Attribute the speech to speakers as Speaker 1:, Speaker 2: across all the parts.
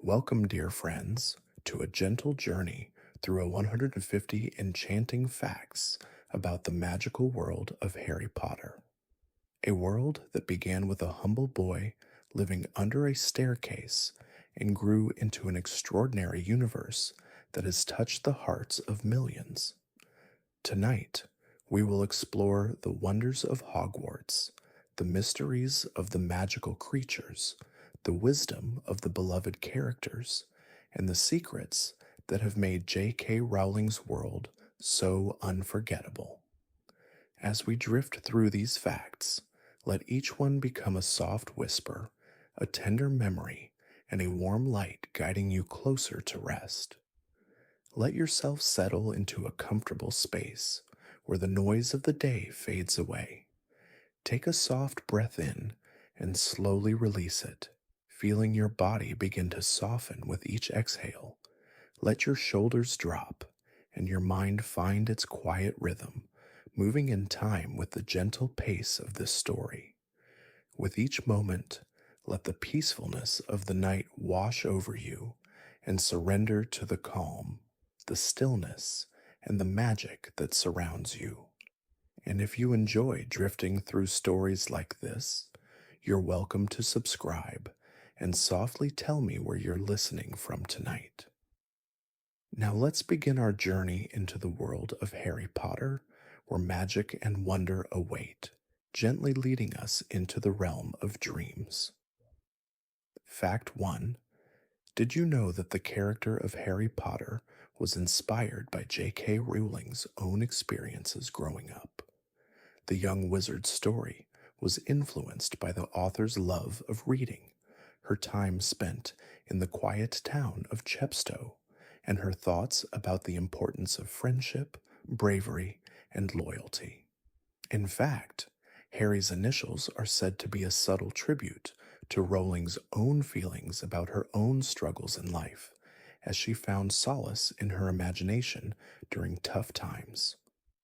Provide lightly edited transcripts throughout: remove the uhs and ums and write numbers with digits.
Speaker 1: Welcome, dear friends, to a gentle journey through a 150 enchanting facts about the magical world of Harry Potter. A world that began with a humble boy living under a staircase and grew into an extraordinary universe that has touched the hearts of millions. Tonight, we will explore the wonders of Hogwarts, the mysteries of the magical creatures, the wisdom of the beloved characters, and the secrets that have made J.K. Rowling's world so unforgettable. As we drift through these facts, let each one become a soft whisper, a tender memory, and a warm light guiding you closer to rest. Let yourself settle into a comfortable space where the noise of the day fades away. Take a soft breath in and slowly release it, feeling your body begin to soften with each exhale. Let your shoulders drop and your mind find its quiet rhythm, moving in time with the gentle pace of this story. With each moment, let the peacefulness of the night wash over you and surrender to the calm, the stillness, and the magic that surrounds you. And if you enjoy drifting through stories like this, you're welcome to subscribe and softly tell me where you're listening from tonight. Now let's begin our journey into the world of Harry Potter, where magic and wonder await, gently leading us into the realm of dreams. Fact 1. Did you know that the character of Harry Potter was inspired by J.K. Rowling's own experiences growing up? The young wizard's story was influenced by the author's love of reading, her time spent in the quiet town of Chepstow, and her thoughts about the importance of friendship, bravery, and loyalty. In fact, Harry's initials are said to be a subtle tribute to Rowling's own feelings about her own struggles in life, as she found solace in her imagination during tough times.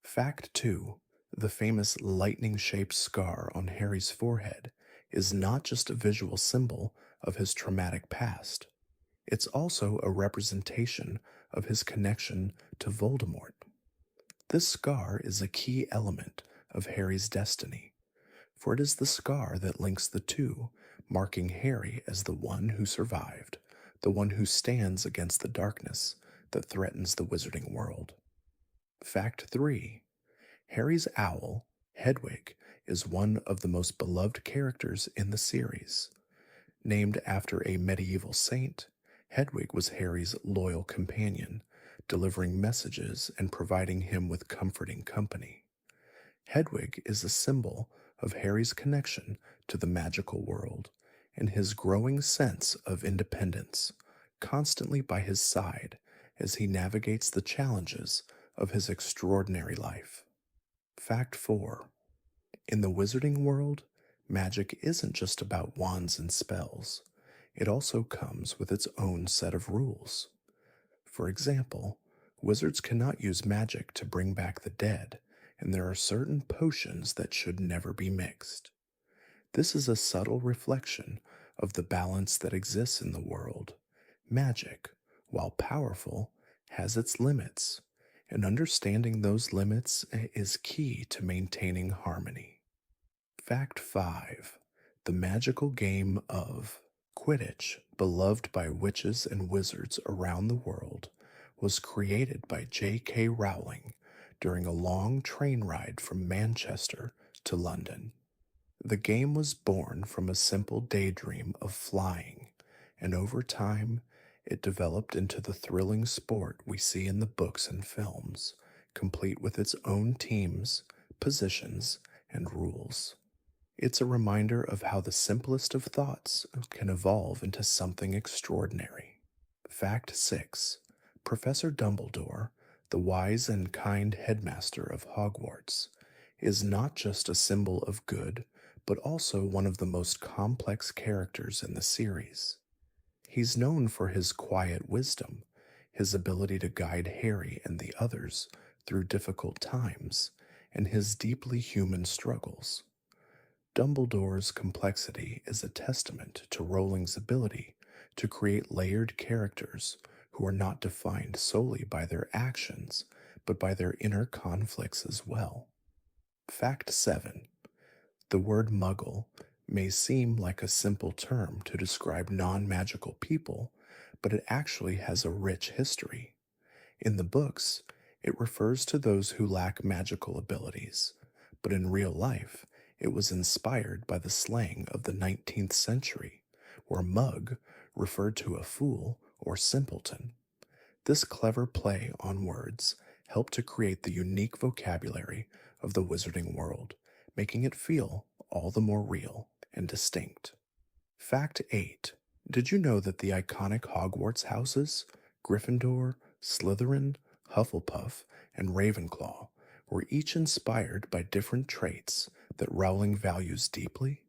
Speaker 1: Fact 2. The famous lightning-shaped scar on Harry's forehead is not just a visual symbol of his traumatic past. It's also a representation of his connection to Voldemort. This scar is a key element of Harry's destiny, for it is the scar that links the two, marking Harry as the one who survived, the one who stands against the darkness that threatens the wizarding world. Fact 3. Harry's owl, Hedwig, is one of the most beloved characters in the series. Named after a medieval saint, Hedwig was Harry's loyal companion, delivering messages and providing him with comforting company. Hedwig is a symbol of Harry's connection to the magical world and his growing sense of independence, constantly by his side as he navigates the challenges of his extraordinary life. Fact 4. In the wizarding world, magic isn't just about wands and spells. It also comes with its own set of rules. For example, wizards cannot use magic to bring back the dead, and there are certain potions that should never be mixed. This is a subtle reflection of the balance that exists in the world. Magic, while powerful, has its limits, and understanding those limits is key to maintaining harmony. Fact 5. The magical game of Quidditch, beloved by witches and wizards around the world, was created by J.K. Rowling during a long train ride from Manchester to London. The game was born from a simple daydream of flying, and over time, it developed into the thrilling sport we see in the books and films, complete with its own teams, positions, and rules. It's a reminder of how the simplest of thoughts can evolve into something extraordinary. Fact 6. Professor Dumbledore, the wise and kind headmaster of Hogwarts, is not just a symbol of good, but also one of the most complex characters in the series. He's known for his quiet wisdom, his ability to guide Harry and the others through difficult times, and his deeply human struggles. Dumbledore's complexity is a testament to Rowling's ability to create layered characters who are not defined solely by their actions, but by their inner conflicts as well. Fact 7. The word muggle may seem like a simple term to describe non magical people, but it actually has a rich history. In the books, it refers to those who lack magical abilities, but in real life, it was inspired by the slang of the 19th century, where mug referred to a fool or simpleton. This clever play on words helped to create the unique vocabulary of the wizarding world, making it feel all the more real and distinct. Fact 8. Did you know that the iconic Hogwarts houses, Gryffindor, Slytherin, Hufflepuff, and Ravenclaw, were each inspired by different traits that Rowling values deeply?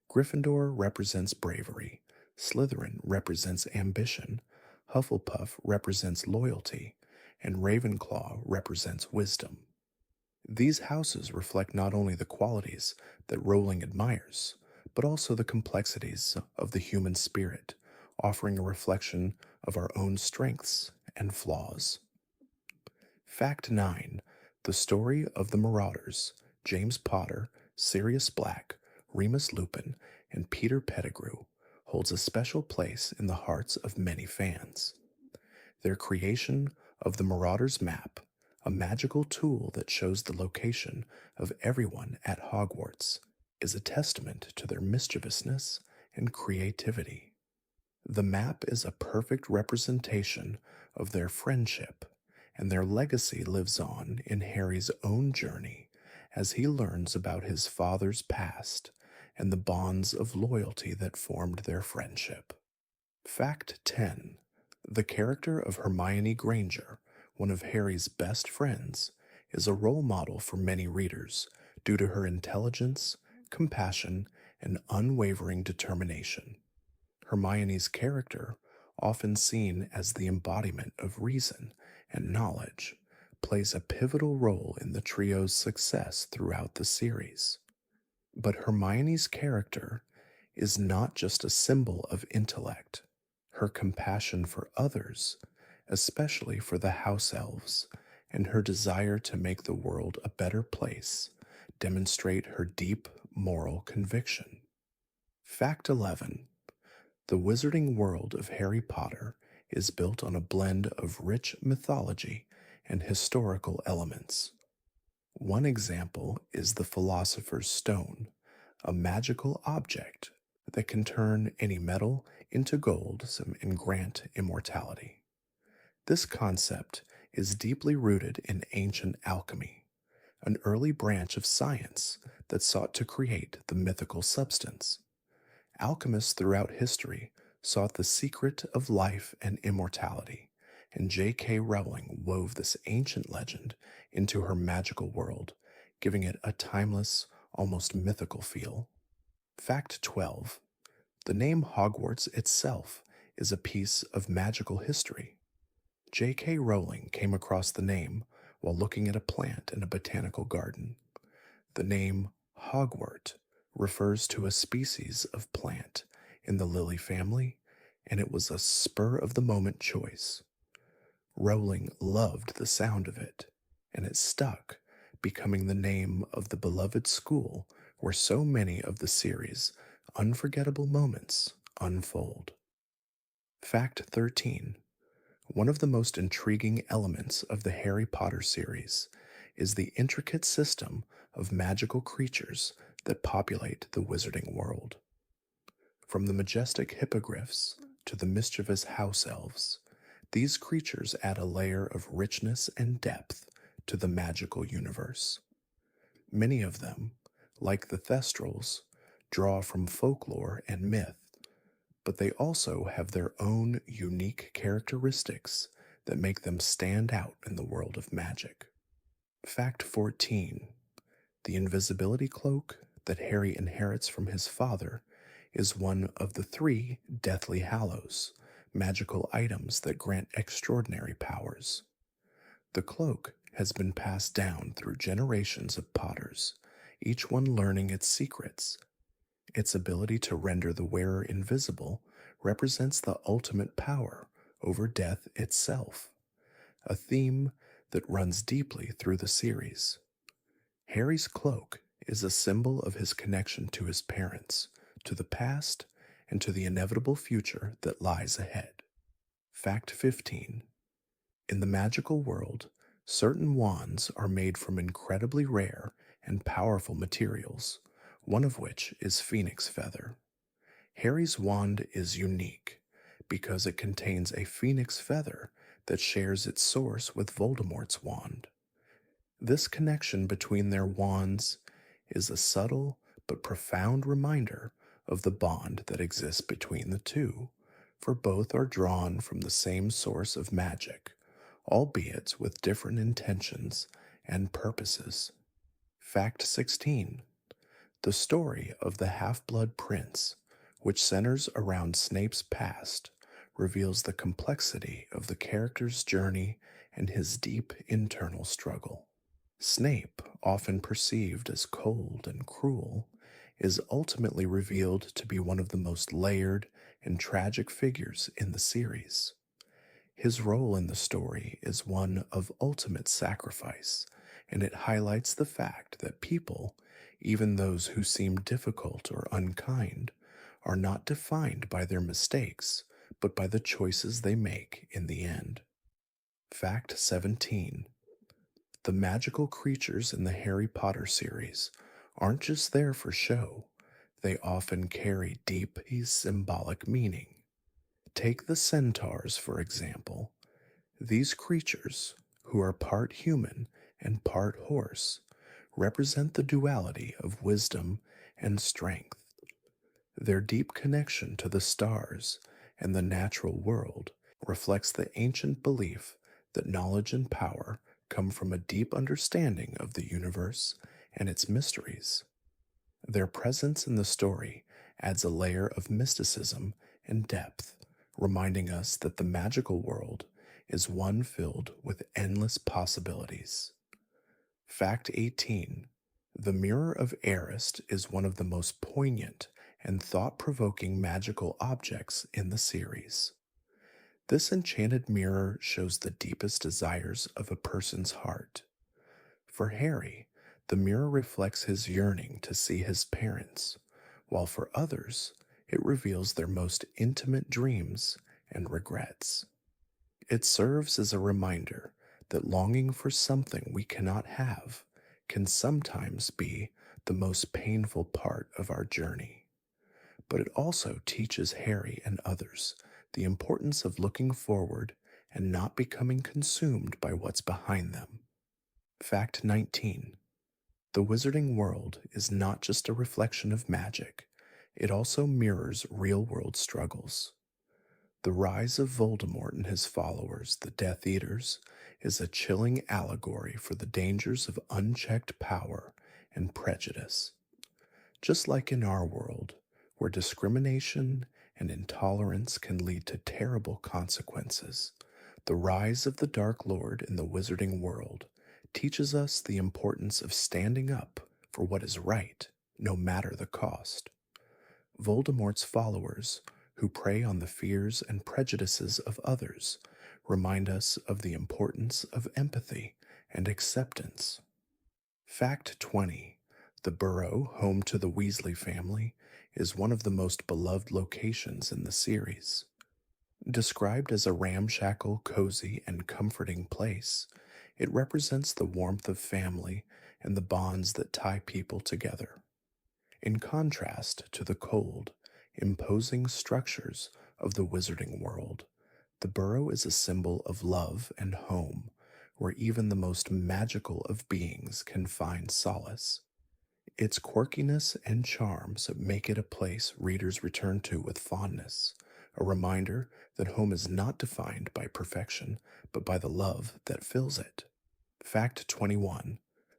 Speaker 1: Gryffindor represents bravery, Slytherin represents ambition, Hufflepuff represents loyalty, and Ravenclaw represents wisdom. These houses reflect not only the qualities that Rowling admires, but also the complexities of the human spirit, offering a reflection of our own strengths and flaws. Fact 9. The story of the Marauders, James Potter, Sirius Black, Remus Lupin, and Peter Pettigrew, holds a special place in the hearts of many fans. Their creation of the Marauders map, a magical tool that shows the location of everyone at Hogwarts, is a testament to their mischievousness and creativity. The map is a perfect representation of their friendship, and their legacy lives on in Harry's own journey as he learns about his father's past and the bonds of loyalty that formed their friendship. Fact 10. The character of Hermione Granger, one of Harry's best friends, is a role model for many readers due to her intelligence, compassion, and unwavering determination. Hermione's character, often seen as the embodiment of reason and knowledge, plays a pivotal role in the trio's success throughout the series. But Hermione's character is not just a symbol of intellect. Her compassion for others, especially for the house elves, and her desire to make the world a better place demonstrate her deep moral conviction. Fact 11. The wizarding world of Harry Potter is built on a blend of rich mythology and historical elements. One example is the Philosopher's Stone, a magical object that can turn any metal into gold and grant immortality. This concept is deeply rooted in ancient alchemy, an early branch of science that sought to create the mythical substance. Alchemists throughout history sought the secret of life and immortality, and J.K. Rowling wove this ancient legend into her magical world, giving it a timeless, almost mythical feel. Fact 12. The name Hogwarts itself is a piece of magical history. J.K. Rowling came across the name while looking at a plant in a botanical garden. The name Hogwart refers to a species of plant in the lily family, and it was a spur-of-the-moment choice. Rowling loved the sound of it, and it stuck, becoming the name of the beloved school where so many of the series' unforgettable moments unfold. Fact 13. One of the most intriguing elements of the Harry Potter series is the intricate system of magical creatures that populate the wizarding world. From the majestic hippogriffs to the mischievous house elves, these creatures add a layer of richness and depth to the magical universe. Many of them, like the Thestrals, draw from folklore and myth, but they also have their own unique characteristics that make them stand out in the world of magic. Fact 14. The invisibility cloak that Harry inherits from his father is one of the 3 Deathly Hallows, magical items that grant extraordinary powers. The cloak has been passed down through generations of Potters, each one learning its secrets. Its ability to render the wearer invisible represents the ultimate power over death itself, a theme that runs deeply through the series. Harry's cloak is a symbol of his connection to his parents, to the past, and to the inevitable future that lies ahead. Fact 15. In the magical world, certain wands are made from incredibly rare and powerful materials, one of which is phoenix feather. Harry's wand is unique because it contains a phoenix feather that shares its source with Voldemort's wand. This connection between their wands is a subtle but profound reminder of the bond that exists between the two, for both are drawn from the same source of magic, albeit with different intentions and purposes. Fact 16. The story of the Half-Blood Prince, which centers around Snape's past, reveals the complexity of the character's journey and his deep internal struggle. Snape, often perceived as cold and cruel, is ultimately revealed to be one of the most layered and tragic figures in the series. His role in the story is one of ultimate sacrifice, and it highlights the fact that people, even those who seem difficult or unkind, are not defined by their mistakes, but by the choices they make in the end. Fact 17. The magical creatures in the Harry Potter series aren't just there for show, they often carry deep symbolic meaning. Take the centaurs, for example. These creatures, who are part human and part horse, represent the duality of wisdom and strength. Their deep connection to the stars and the natural world reflects the ancient belief that knowledge and power come from a deep understanding of the universe and its mysteries. Their presence in the story adds a layer of mysticism and depth, reminding us that the magical world is one filled with endless possibilities. Fact 18. The Mirror of Erised is one of the most poignant and thought-provoking magical objects in the series. This enchanted mirror shows the deepest desires of a person's heart. For Harry, the mirror reflects his yearning to see his parents, while for others, it reveals their most intimate dreams and regrets. It serves as a reminder that longing for something we cannot have can sometimes be the most painful part of our journey. But it also teaches Harry and others the importance of looking forward and not becoming consumed by what's behind them. Fact 19. The wizarding world is not just a reflection of magic, it also mirrors real-world struggles. The rise of Voldemort and his followers, the Death Eaters, is a chilling allegory for the dangers of unchecked power and prejudice. Just like in our world, where discrimination and intolerance can lead to terrible consequences, the rise of the Dark Lord in the wizarding world teaches us the importance of standing up for what is right, no matter the cost. Voldemort's followers, who prey on the fears and prejudices of others, remind us of the importance of empathy and acceptance. Fact 20. The Burrow, home to the Weasley family, is one of the most beloved locations in the series. Described as a ramshackle, cozy, and comforting place, it represents the warmth of family and the bonds that tie people together. In contrast to the cold, imposing structures of the wizarding world, the Burrow is a symbol of love and home, where even the most magical of beings can find solace. Its quirkiness and charms make it a place readers return to with fondness, a reminder that home is not defined by perfection, but by the love that fills it. Fact 21.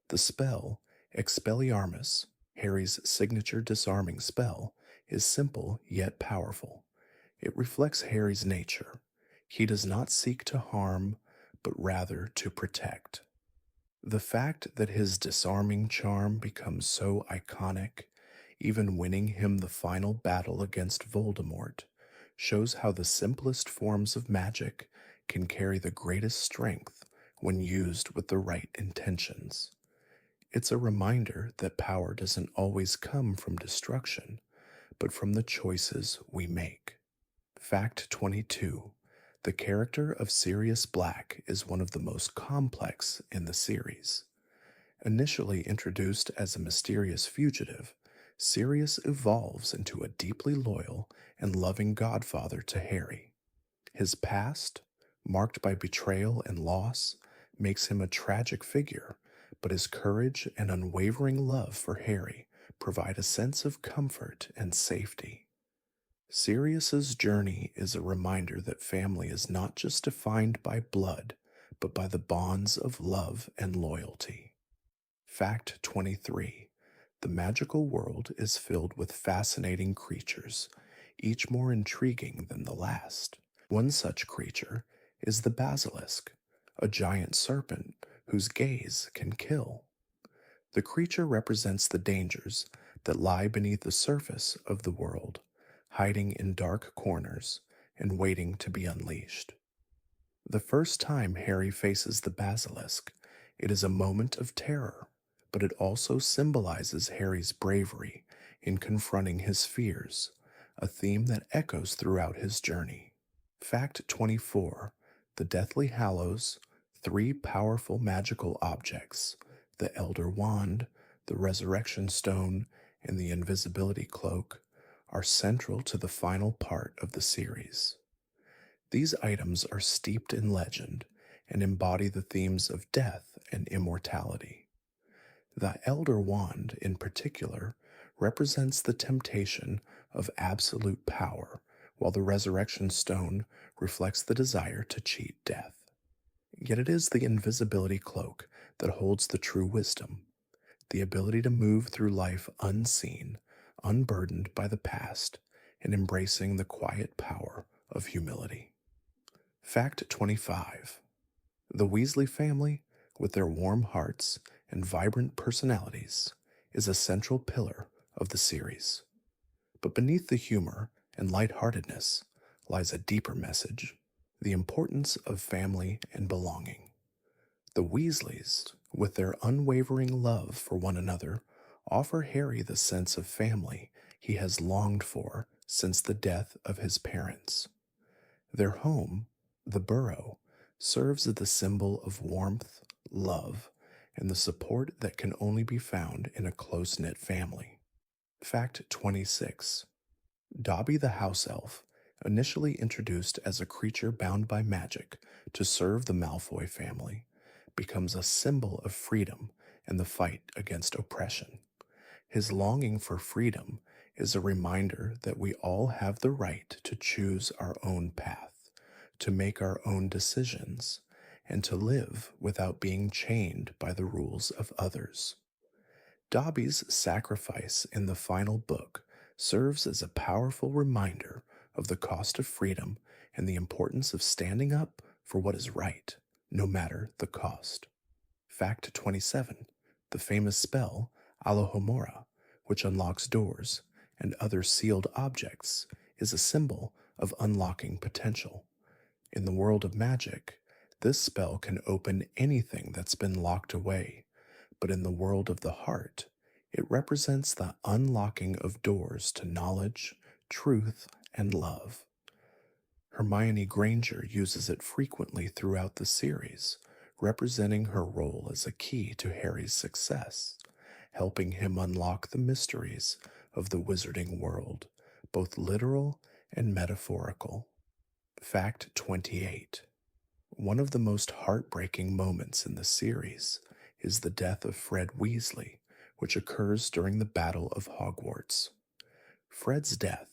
Speaker 1: The spell, Expelliarmus, Harry's signature disarming spell, is simple yet powerful. It reflects Harry's nature. He does not seek to harm, but rather to protect. The fact that his disarming charm becomes so iconic, even winning him the final battle against Voldemort, shows how the simplest forms of magic can carry the greatest strength when used with the right intentions. It's a reminder that power doesn't always come from destruction, but from the choices we make. Fact 22. The character of Sirius Black is one of the most complex in the series. Initially introduced as a mysterious fugitive, Sirius evolves into a deeply loyal and loving godfather to Harry. His past, marked by betrayal and loss, makes him a tragic figure, but his courage and unwavering love for Harry provide a sense of comfort and safety. Sirius's journey is a reminder that family is not just defined by blood, but by the bonds of love and loyalty. Fact 23. The magical world is filled with fascinating creatures, each more intriguing than the last. One such creature is the basilisk, a giant serpent whose gaze can kill. The creature represents the dangers that lie beneath the surface of the world, hiding in dark corners and waiting to be unleashed. The first time Harry faces the basilisk, it is a moment of terror, but it also symbolizes Harry's bravery in confronting his fears, a theme that echoes throughout his journey. Fact 24. The Deathly Hallows, three powerful magical objects, the Elder Wand, the Resurrection Stone, and the Invisibility Cloak, are central to the final part of the series. These items are steeped in legend and embody the themes of death and immortality. The Elder Wand, in particular, represents the temptation of absolute power, while the Resurrection Stone reflects the desire to cheat death. Yet it is the Invisibility Cloak that holds the true wisdom, the ability to move through life unseen, unburdened by the past, and embracing the quiet power of humility. Fact 25. The Weasley family, with their warm hearts and vibrant personalities, is a central pillar of the series. But beneath the humor and lightheartedness lies a deeper message: the importance of family and belonging. The Weasleys, with their unwavering love for one another, offer Harry the sense of family he has longed for since the death of his parents. Their home, the Burrow, serves as the symbol of warmth, love, and the support that can only be found in a close-knit family. Fact 26. Dobby the house elf, initially introduced as a creature bound by magic to serve the Malfoy family, becomes a symbol of freedom and the fight against oppression. His longing for freedom is a reminder that we all have the right to choose our own path, to make our own decisions, and to live without being chained by the rules of others. Dobby's sacrifice in the final book serves as a powerful reminder of the cost of freedom and the importance of standing up for what is right, no matter the cost. Fact 27. The famous spell, Alohomora, which unlocks doors and other sealed objects, is a symbol of unlocking potential. In the world of magic, this spell can open anything that's been locked away, but in the world of the heart, it represents the unlocking of doors to knowledge, truth, and love. Hermione Granger uses it frequently throughout the series, representing her role as a key to Harry's success, helping him unlock the mysteries of the wizarding world, both literal and metaphorical. Fact 28. One of the most heartbreaking moments in the series is the death of Fred Weasley, which occurs during the Battle of Hogwarts. Fred's death,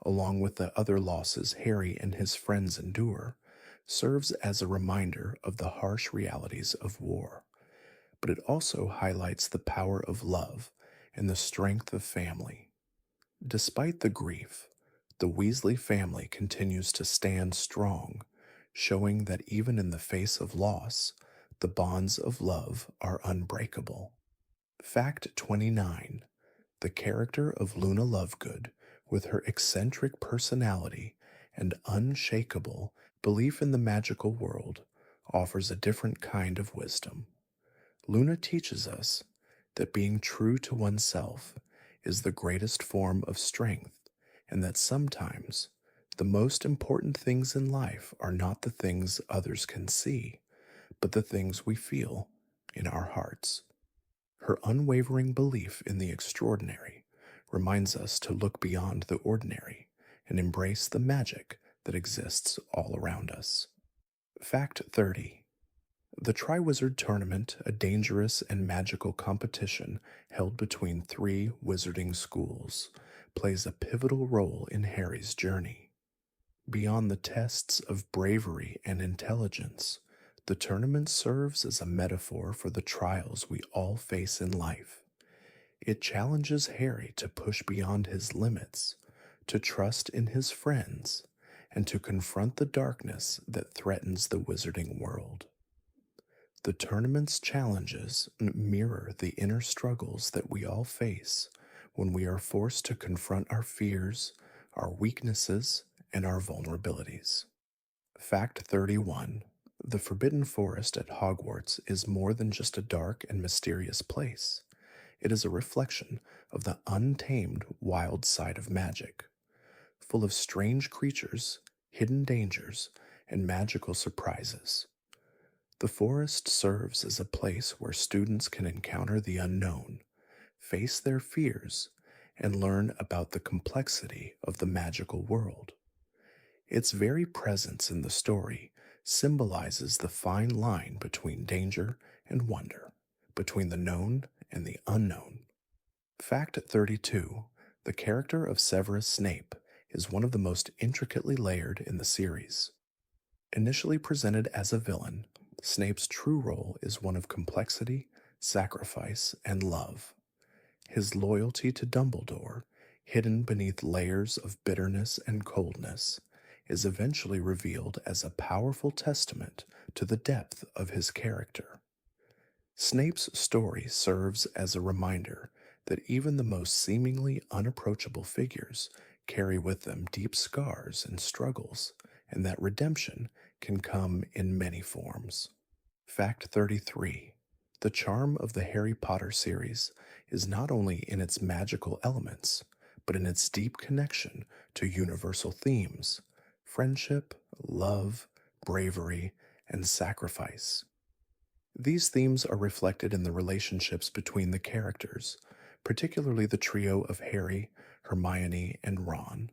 Speaker 1: along with the other losses Harry and his friends endure, serves as a reminder of the harsh realities of war, but it also highlights the power of love and the strength of family. Despite the grief, the Weasley family continues to stand strong, showing that even in the face of loss, the bonds of love are unbreakable. Fact 29. The character of Luna Lovegood, with her eccentric personality and unshakable belief in the magical world offers a different kind of wisdom. Luna teaches us that being true to oneself is the greatest form of strength, and that sometimes the most important things in life are not the things others can see, but the things we feel in our hearts. Her unwavering belief in the extraordinary reminds us to look beyond the ordinary and embrace the magic that exists all around us. Fact 30. The Triwizard Tournament, a dangerous and magical competition held between three wizarding schools, plays a pivotal role in Harry's journey. Beyond the tests of bravery and intelligence, the tournament serves as a metaphor for the trials we all face in life. It challenges Harry to push beyond his limits, to trust in his friends, and to confront the darkness that threatens the wizarding world. The tournament's challenges mirror the inner struggles that we all face when we are forced to confront our fears, our weaknesses, and our vulnerabilities. Fact 31. The Forbidden Forest at Hogwarts is more than just a dark and mysterious place. It is a reflection of the untamed wild side of magic, full of strange creatures, hidden dangers, and magical surprises. The forest serves as a place where students can encounter the unknown, face their fears, and learn about the complexity of the magical world. Its very presence in the story symbolizes the fine line between danger and wonder, between the known and the unknown. Fact 32. The character of Severus Snape is one of the most intricately layered in the series. Initially presented as a villain, Snape's true role is one of complexity, sacrifice, and love. His loyalty to Dumbledore, hidden beneath layers of bitterness and coldness, is eventually revealed as a powerful testament to the depth of his character. Snape's story serves as a reminder that even the most seemingly unapproachable figures carry with them deep scars and struggles, and that redemption can come in many forms. Fact 33. The charm of the Harry Potter series is not only in its magical elements, but in its deep connection to universal themes: friendship, love, bravery, and sacrifice. These themes are reflected in the relationships between the characters, particularly the trio of Harry, Hermione, and Ron.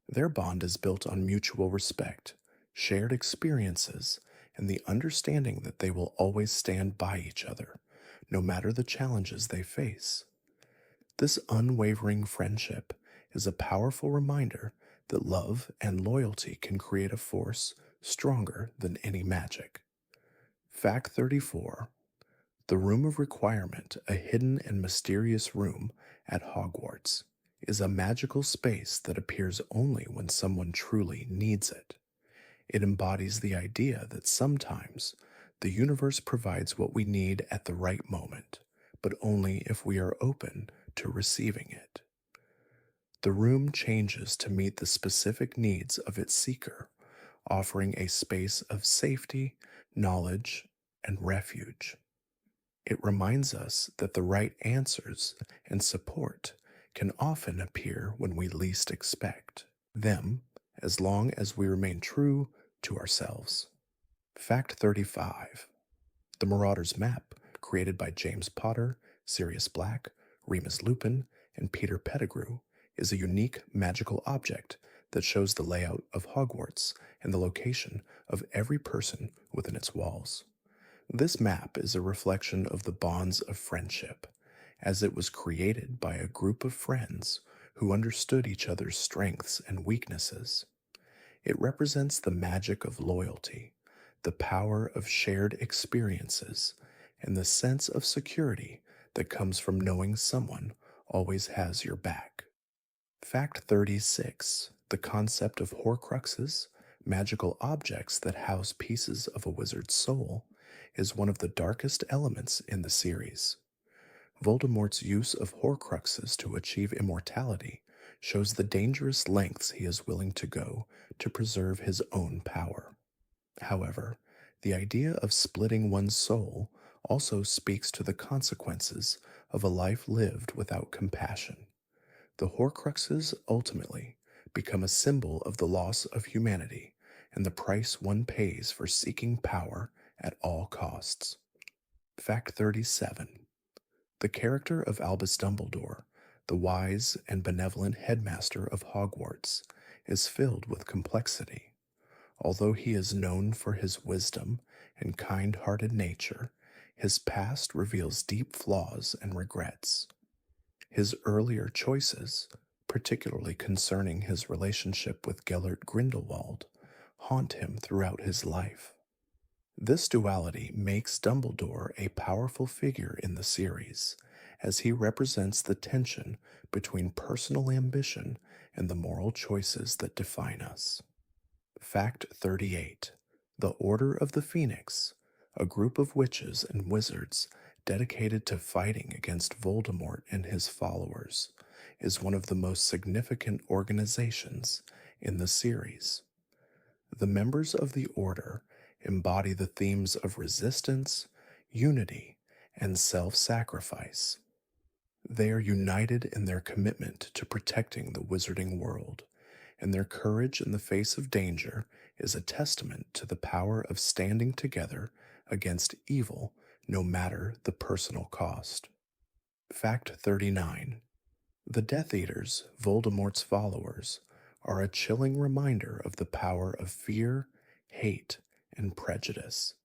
Speaker 1: Their bond is built on mutual respect, shared experiences, and the understanding that they will always stand by each other, no matter the challenges they face. This unwavering friendship is a powerful reminder that love and loyalty can create a force stronger than any magic. Fact 34. The Room of Requirement, a hidden and mysterious room at Hogwarts, is a magical space that appears only when someone truly needs it. It embodies the idea that sometimes the universe provides what we need at the right moment, but only if we are open to receiving it. The room changes to meet the specific needs of its seeker, offering a space of safety, knowledge, and refuge. It reminds us that the right answers and support can often appear when we least expect them, as long as we remain true to ourselves. Fact 35. The Marauder's Map, created by James Potter, Sirius Black, Remus Lupin, and Peter Pettigrew, is a unique magical object that shows the layout of Hogwarts and the location of every person within its walls. This map is a reflection of the bonds of friendship, as it was created by a group of friends who understood each other's strengths and weaknesses. It represents the magic of loyalty, the power of shared experiences, and the sense of security that comes from knowing someone always has your back. Fact 36. The concept of Horcruxes, magical objects that house pieces of a wizard's soul, is one of the darkest elements in the series. Voldemort's use of Horcruxes to achieve immortality shows the dangerous lengths he is willing to go to preserve his own power. However, the idea of splitting one's soul also speaks to the consequences of a life lived without compassion. The Horcruxes ultimately become a symbol of the loss of humanity and the price one pays for seeking power at all costs. Fact 37. The character of Albus Dumbledore, the wise and benevolent headmaster of Hogwarts, is filled with complexity. Although he is known for his wisdom and kind hearted nature, his past reveals deep flaws and regrets. His earlier choices, particularly concerning his relationship with Gellert Grindelwald, haunt him throughout his life. This duality makes Dumbledore a powerful figure in the series, as he represents the tension between personal ambition and the moral choices that define us. Fact 38. The Order of the Phoenix, a group of witches and wizards dedicated to fighting against Voldemort and his followers, is one of the most significant organizations in the series. The members of the Order embody the themes of resistance, unity, and self sacrifice. They are united in their commitment to protecting the wizarding world, and their courage in the face of danger is a testament to the power of standing together against evil, no matter the personal cost. Fact 39. The Death Eaters, Voldemort's followers, are a chilling reminder of the power of fear, hate, and prejudice.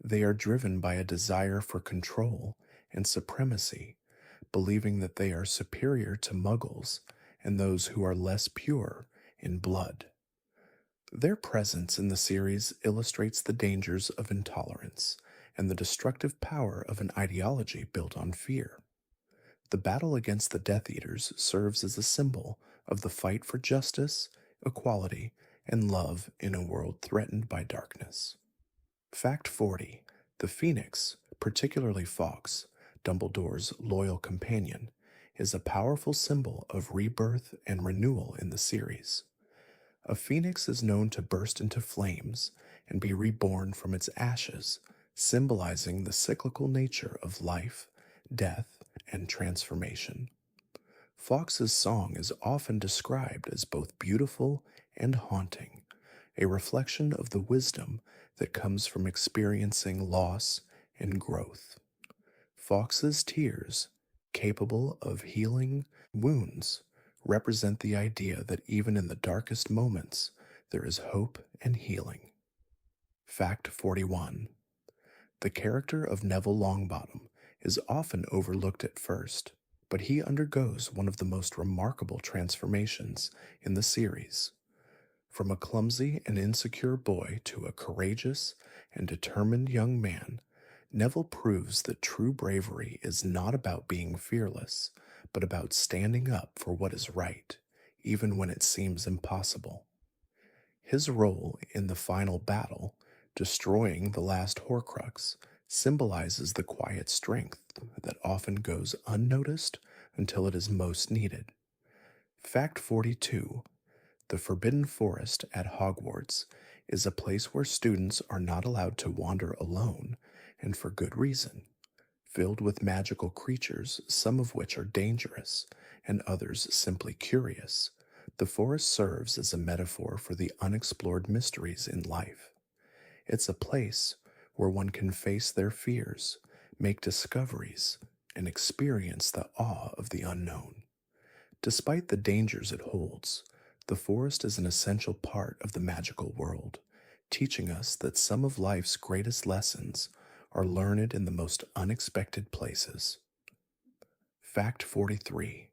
Speaker 1: They are driven by a desire for control and supremacy, believing that they are superior to muggles and those who are less pure in blood. Their presence in the series illustrates the dangers of intolerance and the destructive power of an ideology built on fear. The battle against the Death Eaters serves as a symbol of the fight for justice, equality, and love in a world threatened by darkness. Fact 40. The Phoenix, particularly Fawkes, Dumbledore's loyal companion, is a powerful symbol of rebirth and renewal in the series. A phoenix is known to burst into flames and be reborn from its ashes, symbolizing the cyclical nature of life, death, and transformation. Fawkes's song is often described as both beautiful and haunting, a reflection of the wisdom that comes from experiencing loss and growth. Fawkes's tears, capable of healing wounds, represent the idea that even in the darkest moments, there is hope and healing. Fact 41. The character of Neville Longbottom is often overlooked at first, but he undergoes one of the most remarkable transformations in the series. From a clumsy and insecure boy to a courageous and determined young man, Neville proves that true bravery is not about being fearless, but about standing up for what is right, even when it seems impossible. His role in the final battle, destroying the last Horcrux, symbolizes the quiet strength that often goes unnoticed until it is most needed. Fact 42. The Forbidden Forest at Hogwarts is a place where students are not allowed to wander alone, and for good reason. Filled with magical creatures, some of which are dangerous and others simply curious, the forest serves as a metaphor for the unexplored mysteries in life. It's a place where one can face their fears, make discoveries, and experience the awe of the unknown. Despite the dangers it holds, the forest is an essential part of the magical world, teaching us that some of life's greatest lessons are learned in the most unexpected places. Fact 43.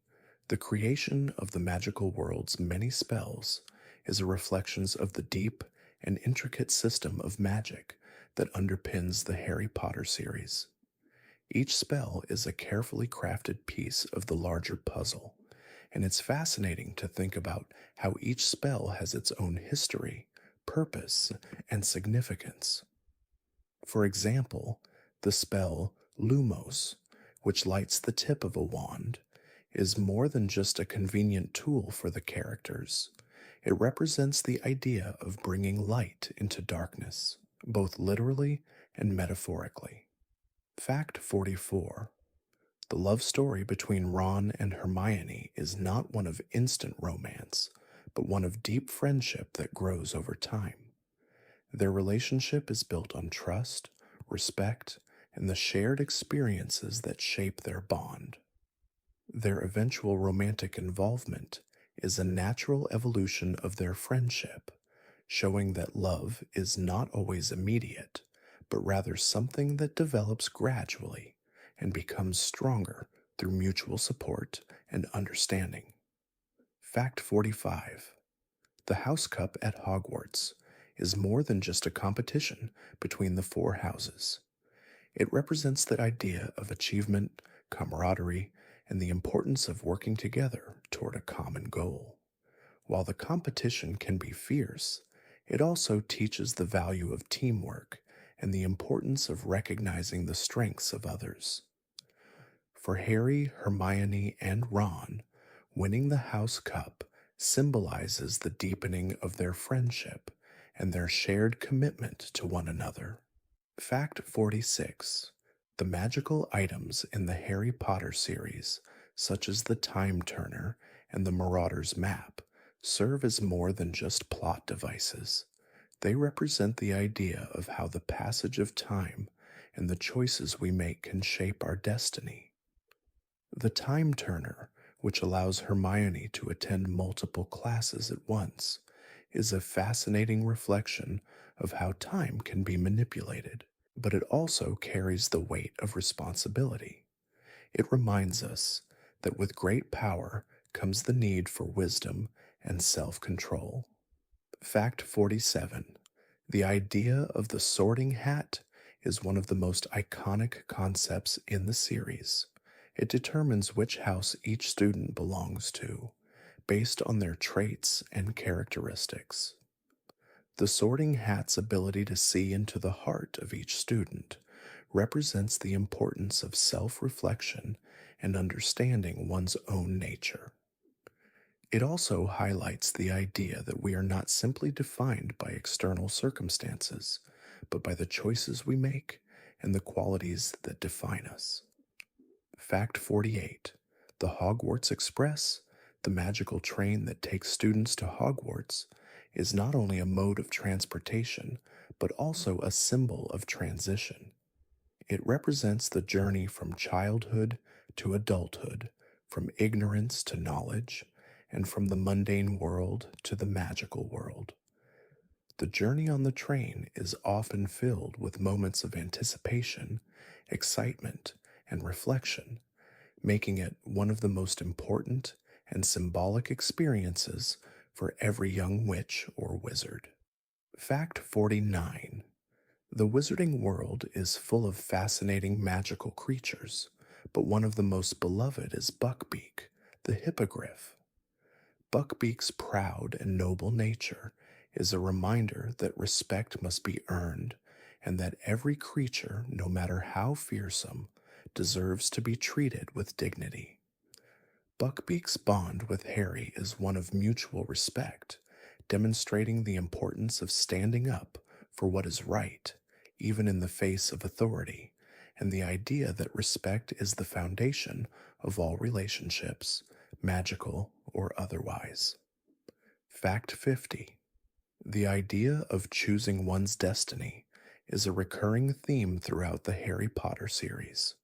Speaker 1: The creation of the magical world's many spells is a reflection of the deep and intricate system of magic that underpins the Harry Potter series. Each spell is a carefully crafted piece of the larger puzzle, and it's fascinating to think about how each spell has its own history, purpose, and significance. For example, the spell Lumos, which lights the tip of a wand, is more than just a convenient tool for the characters. It represents the idea of bringing light into darkness, both literally and metaphorically. Fact 44. The love story between Ron and Hermione is not one of instant romance, but one of deep friendship that grows over time. Their relationship is built on trust, respect, and the shared experiences that shape their bond. Their eventual romantic involvement is a natural evolution of their friendship, showing that love is not always immediate, but rather something that develops gradually and becomes stronger through mutual support and understanding. Fact 45. The House Cup at Hogwarts is more than just a competition between the four houses. It represents the idea of achievement, camaraderie, and the importance of working together toward a common goal. While the competition can be fierce, it also teaches the value of teamwork and the importance of recognizing the strengths of others. For Harry, Hermione, and Ron, winning the House Cup symbolizes the deepening of their friendship and their shared commitment to one another. Fact 46. The magical items in the Harry Potter series, such as the Time Turner and the Marauder's Map, serve as more than just plot devices. They represent the idea of how the passage of time and the choices we make can shape our destiny. The Time Turner, which allows Hermione to attend multiple classes at once, is a fascinating reflection of how time can be manipulated, but it also carries the weight of responsibility. It reminds us that with great power comes the need for wisdom and self control. Fact 47. The idea of the sorting hat is one of the most iconic concepts in the series. It determines which house each student belongs to, based on their traits and characteristics. The sorting hat's ability to see into the heart of each student represents the importance of self reflection and understanding one's own nature. It also highlights the idea that we are not simply defined by external circumstances, but by the choices we make and the qualities that define us. Fact 48. The Hogwarts Express, the magical train that takes students to Hogwarts, is not only a mode of transportation, but also a symbol of transition. It represents the journey from childhood to adulthood, from ignorance to knowledge, and from the mundane world to the magical world. The journey on the train is often filled with moments of anticipation, excitement, and reflection, making it one of the most important and symbolic experiences for every young witch or wizard. Fact 49. The wizarding world is full of fascinating magical creatures, but one of the most beloved is Buckbeak, the hippogriff. Buckbeak's proud and noble nature is a reminder that respect must be earned and that every creature, no matter how fearsome, deserves to be treated with dignity. Buckbeak's bond with Harry is one of mutual respect, demonstrating the importance of standing up for what is right, even in the face of authority, and the idea that respect is the foundation of all relationships, magical or otherwise. Fact 50. The idea of choosing one's destiny is a recurring theme throughout the Harry Potter series.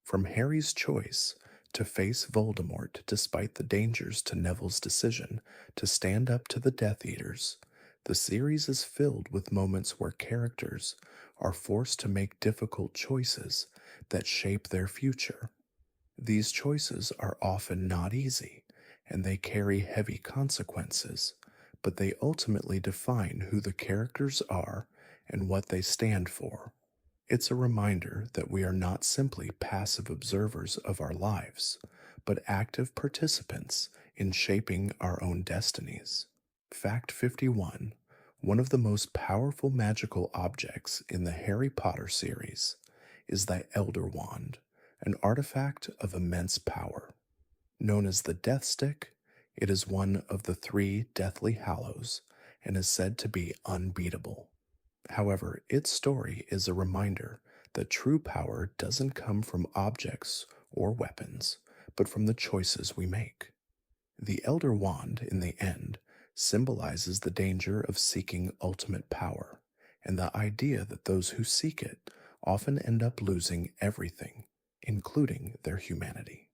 Speaker 1: From Harry's choice to face Voldemort despite the dangers to Neville's decision to stand up to the Death Eaters, the series is filled with moments where characters are forced to make difficult choices that shape their future. These choices are often not easy, and they carry heavy consequences, but they ultimately define who the characters are and what they stand for. It's a reminder that we are not simply passive observers of our lives, but active participants in shaping our own destinies. Fact 51. One of the most powerful magical objects in the Harry Potter series is the Elder Wand, an artifact of immense power. Known as the Death Stick, it is one of the three Deathly Hallows and is said to be unbeatable. However, its story is a reminder that true power doesn't come from objects or weapons, but from the choices we make. The Elder Wand, in the end, symbolizes the danger of seeking ultimate power and the idea that those who seek it often end up losing everything, including their humanity.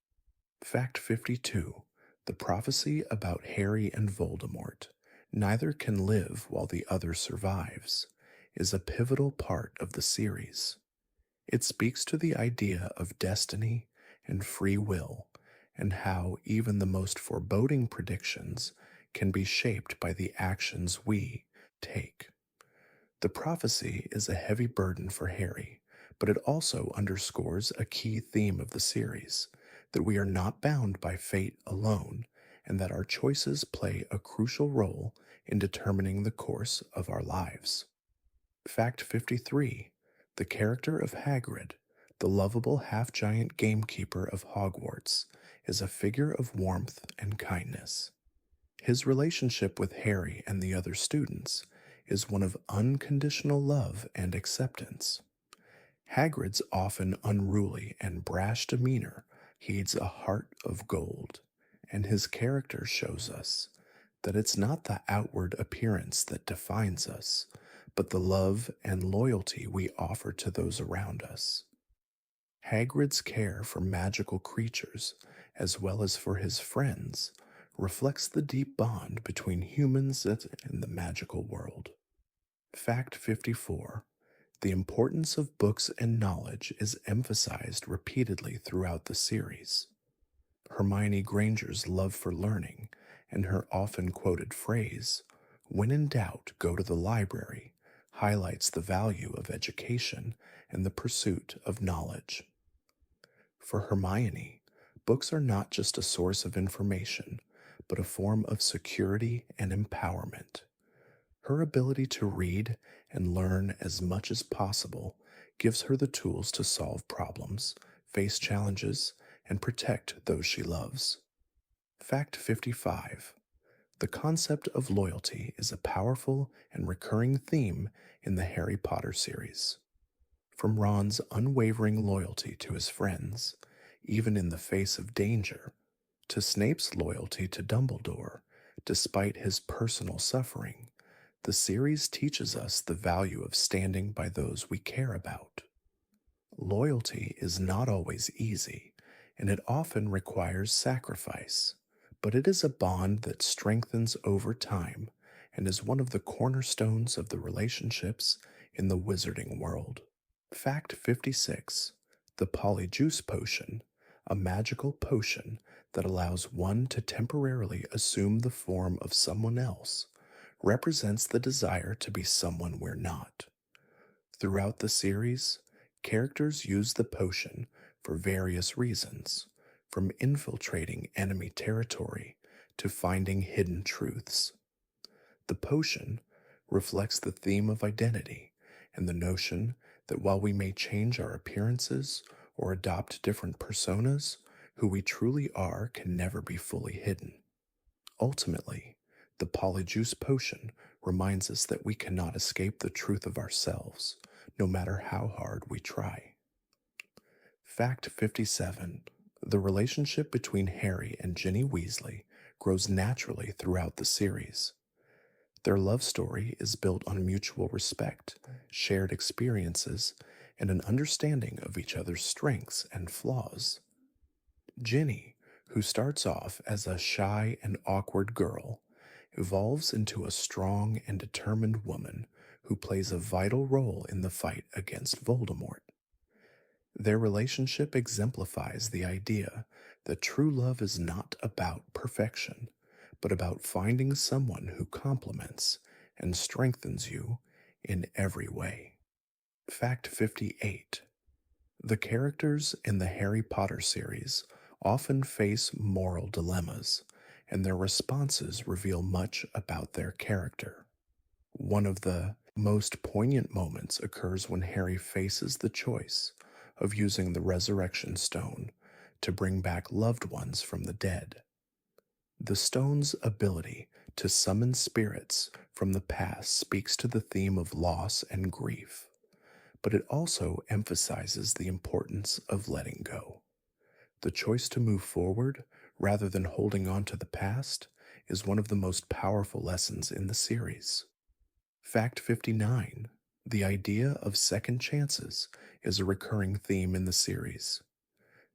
Speaker 1: Fact 52: the prophecy about Harry and Voldemort, neither can live while the other survives, is a pivotal part of the series. It speaks to the idea of destiny and free will, and how even the most foreboding predictions can be shaped by the actions we take. The prophecy is a heavy burden for Harry, but it also underscores a key theme of the series, that we are not bound by fate alone, and that our choices play a crucial role in determining the course of our lives. Fact 53: the character of Hagrid, the lovable half-giant gamekeeper of Hogwarts, is a figure of warmth and kindness. His relationship with Harry and the other students is one of unconditional love and acceptance. Hagrid's often unruly and brash demeanor heeds a heart of gold, and his character shows us that it's not the outward appearance that defines us, but the love and loyalty we offer to those around us. Hagrid's care for magical creatures, as well as for his friends, reflects the deep bond between humans and the magical world. Fact 54: the importance of books and knowledge is emphasized repeatedly throughout the series. Hermione Granger's love for learning and her often quoted phrase, "When in doubt, go to the library," highlights the value of education and the pursuit of knowledge. For Hermione, books are not just a source of information, but a form of security and empowerment. Her ability to read and learn as much as possible gives her the tools to solve problems, face challenges, and protect those she loves. Fact 55: the concept of loyalty is a powerful and recurring theme in the Harry Potter series. From Ron's unwavering loyalty to his friends, even in the face of danger, to Snape's loyalty to Dumbledore, despite his personal suffering, the series teaches us the value of standing by those we care about. Loyalty is not always easy, and it often requires sacrifice, but it is a bond that strengthens over time and is one of the cornerstones of the relationships in the wizarding world. Fact 56: the Polyjuice Potion, a magical potion that allows one to temporarily assume the form of someone else, represents the desire to be someone we're not. Throughout the series, characters use the potion for various reasons, from infiltrating enemy territory to finding hidden truths. The potion reflects the theme of identity and the notion that while we may change our appearances or adopt different personas, who we truly are can never be fully hidden. Ultimately, the Polyjuice Potion reminds us that we cannot escape the truth of ourselves, no matter how hard we try. Fact 57: the relationship between Harry and Ginny Weasley grows naturally throughout the series. Their love story is built on mutual respect, shared experiences, and an understanding of each other's strengths and flaws. Ginny, who starts off as a shy and awkward girl, evolves into a strong and determined woman who plays a vital role in the fight against Voldemort. Their relationship exemplifies the idea that true love is not about perfection, but about finding someone who complements and strengthens you in every way. Fact 58: the characters in the Harry Potter series often face moral dilemmas, and their responses reveal much about their character. One of the most poignant moments occurs when Harry faces the choice of using the Resurrection Stone to bring back loved ones from the dead. The stone's ability to summon spirits from the past speaks to the theme of loss and grief, but it also emphasizes the importance of letting go. The choice to move forward rather than holding on to the past is one of the most powerful lessons in the series. Fact 59. The idea of second chances is a recurring theme in the series.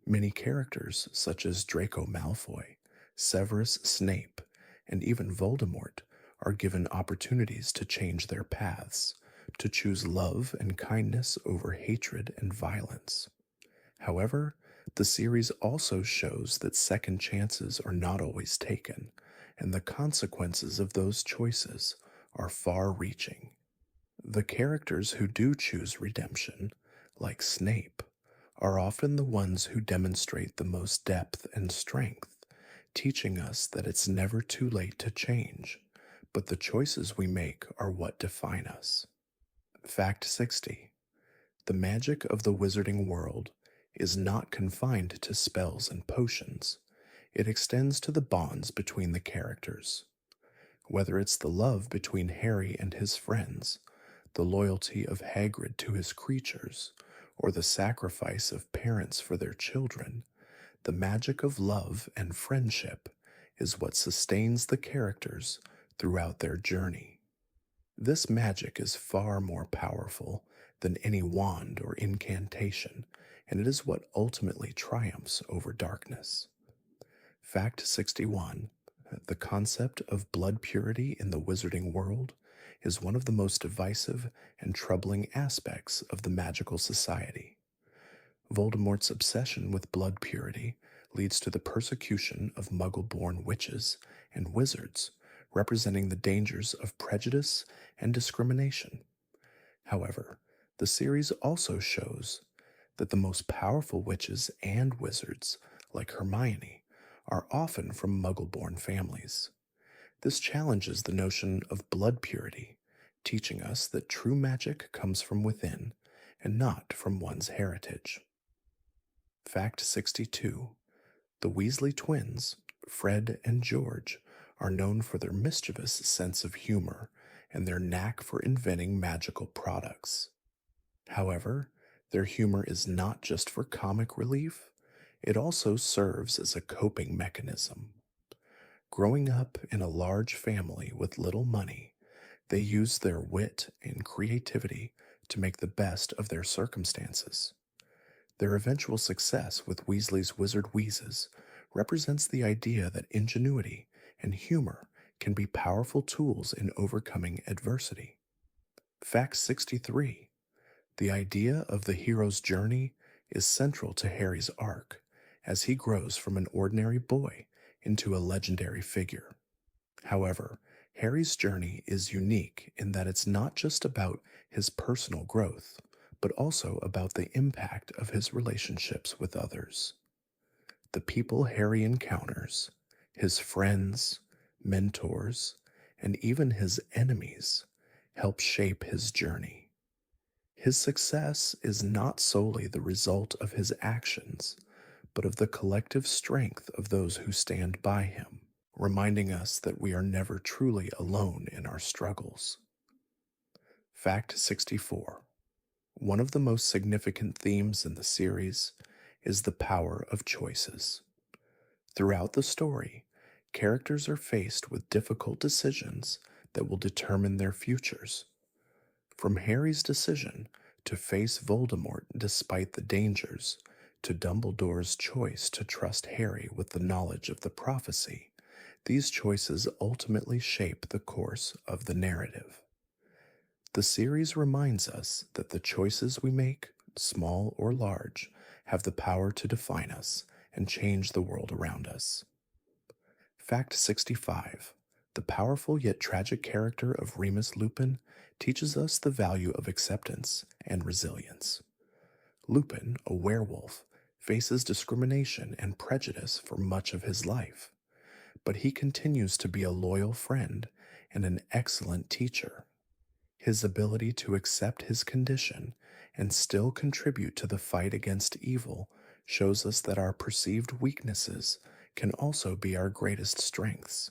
Speaker 1: Many characters, such as Draco Malfoy, Severus Snape, and even Voldemort, are given opportunities to change their paths, to choose love and kindness over hatred and violence. However, the series also shows that second chances are not always taken, and the consequences of those choices are far reaching. The characters who do choose redemption, like Snape, are often the ones who demonstrate the most depth and strength, teaching us that it's never too late to change, but the choices we make are what define us. Fact 60. The magic of the wizarding world is not confined to spells and potions. It extends to the bonds between the characters. Whether it's the love between Harry and his friends, the loyalty of Hagrid to his creatures, or the sacrifice of parents for their children, the magic of love and friendship is what sustains the characters throughout their journey. This magic is far more powerful than any wand or incantation, and it is what ultimately triumphs over darkness. Fact 61. The concept of blood purity in the wizarding world is one of the most divisive and troubling aspects of the magical society. Voldemort's obsession with blood purity leads to the persecution of muggle-born witches and wizards, representing the dangers of prejudice and discrimination. However, the series also shows that the most powerful witches and wizards, like Hermione, are often from muggle-born families. This challenges the notion of blood purity, teaching us that true magic comes from within and not from one's heritage. Fact 62. The Weasley twins, Fred and George, are known for their mischievous sense of humor and their knack for inventing magical products. However, their humor is not just for comic relief, it also serves as a coping mechanism. Growing up in a large family with little money, they use their wit and creativity to make the best of their circumstances. Their eventual success with Weasley's Wizard Wheezes represents the idea that ingenuity and humor can be powerful tools in overcoming adversity. Fact 63. The idea of the hero's journey is central to Harry's arc as he grows from an ordinary boy into a legendary figure. However, Harry's journey is unique in that it's not just about his personal growth, but also about the impact of his relationships with others. The people Harry encounters, his friends, mentors, and even his enemies, help shape his journey. His success is not solely the result of his actions, but of the collective strength of those who stand by him, reminding us that we are never truly alone in our struggles. Fact 64. One of the most significant themes in the series is the power of choices. Throughout the story, characters are faced with difficult decisions that will determine their futures. From Harry's decision to face Voldemort despite the dangers, to Dumbledore's choice to trust Harry with the knowledge of the prophecy, these choices ultimately shape the course of the narrative. The series reminds us that the choices we make, small or large, have the power to define us and change the world around us. Fact 65. The powerful yet tragic character of Remus Lupin teaches us the value of acceptance and resilience. Lupin, a werewolf, faces discrimination and prejudice for much of his life, but he continues to be a loyal friend and an excellent teacher. His ability to accept his condition and still contribute to the fight against evil shows us that our perceived weaknesses can also be our greatest strengths.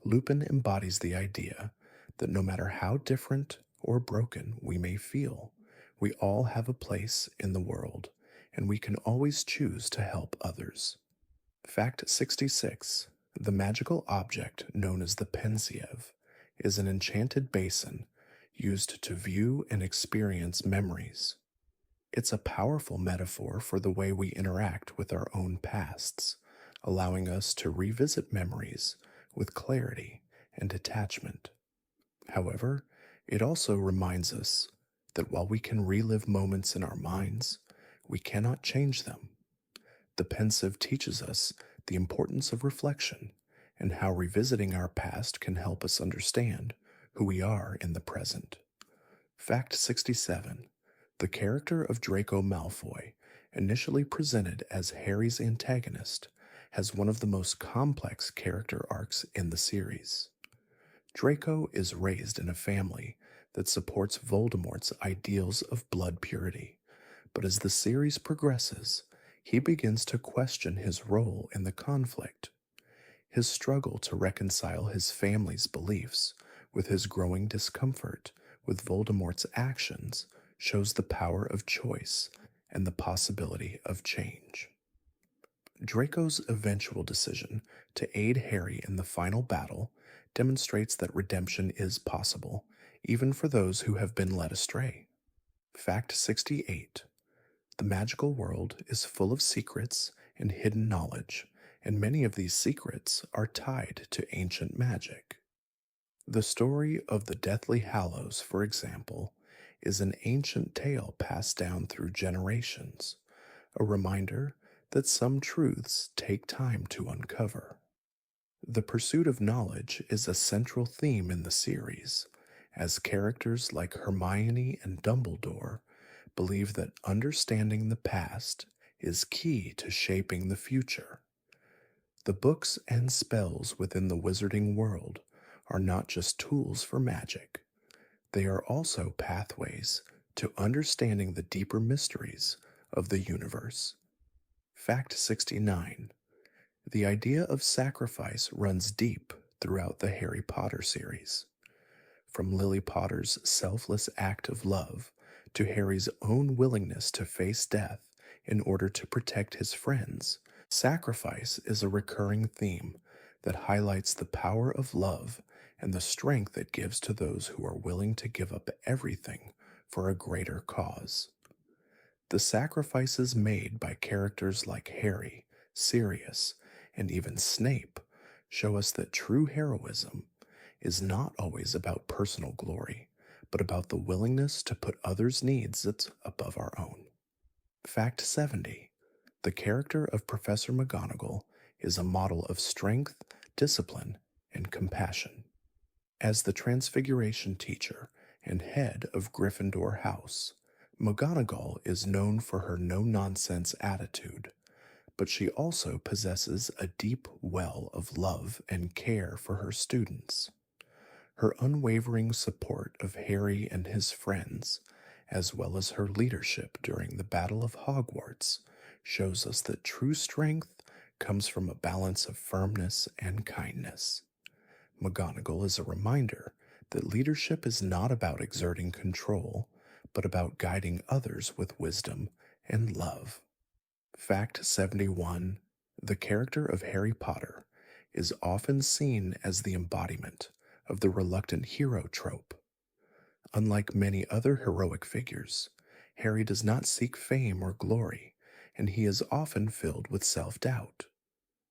Speaker 1: Lupin embodies the idea that no matter how different or broken we may feel, we all have a place in the world, and we can always choose to help others. Fact 66. The magical object known as the Pensiev is an enchanted basin used to view and experience memories. It's a powerful metaphor for the way we interact with our own pasts, allowing us to revisit memories with clarity and detachment. However, it also reminds us that while we can relive moments in our minds, we cannot change them. The pensive teaches us the importance of reflection and how revisiting our past can help us understand who we are in the present. Fact 67. The character of Draco Malfoy, initially presented as Harry's antagonist, has one of the most complex character arcs in the series. Draco is raised in a family that supports Voldemort's ideals of blood purity, but as the series progresses, he begins to question his role in the conflict. His struggle to reconcile his family's beliefs with his growing discomfort with Voldemort's actions shows the power of choice and the possibility of change. Draco's eventual decision to aid Harry in the final battle demonstrates that redemption is possible, even for those who have been led astray. Fact 68. The magical world is full of secrets and hidden knowledge, and many of these secrets are tied to ancient magic. The story of the Deathly Hallows, for example, is an ancient tale passed down through generations, a reminder that some truths take time to uncover. The pursuit of knowledge is a central theme in the series, as characters like Hermione and Dumbledore believe that understanding the past is key to shaping the future. The books and spells within the wizarding world are not just tools for magic, they are also pathways to understanding the deeper mysteries of the universe. Fact 69. The idea of sacrifice runs deep throughout the Harry Potter series. From Lily Potter's selfless act of love to Harry's own willingness to face death in order to protect his friends, sacrifice is a recurring theme that highlights the power of love and the strength it gives to those who are willing to give up everything for a greater cause. The sacrifices made by characters like Harry, Sirius, and even Snape show us that true heroism is not always about personal glory, but about the willingness to put others' needs above our own. Fact 70. The character of Professor McGonagall is a model of strength, discipline, and compassion. As the Transfiguration teacher and head of Gryffindor House, McGonagall is known for her no-nonsense attitude, but she also possesses a deep well of love and care for her students. Her unwavering support of Harry and his friends, as well as her leadership during the Battle of Hogwarts, shows us that true strength comes from a balance of firmness and kindness. McGonagall is a reminder that leadership is not about exerting control, but about guiding others with wisdom and love. Fact 71. The character of Harry Potter is often seen as the embodiment of the reluctant hero trope. Unlike many other heroic figures, Harry does not seek fame or glory, and he is often filled with self-doubt.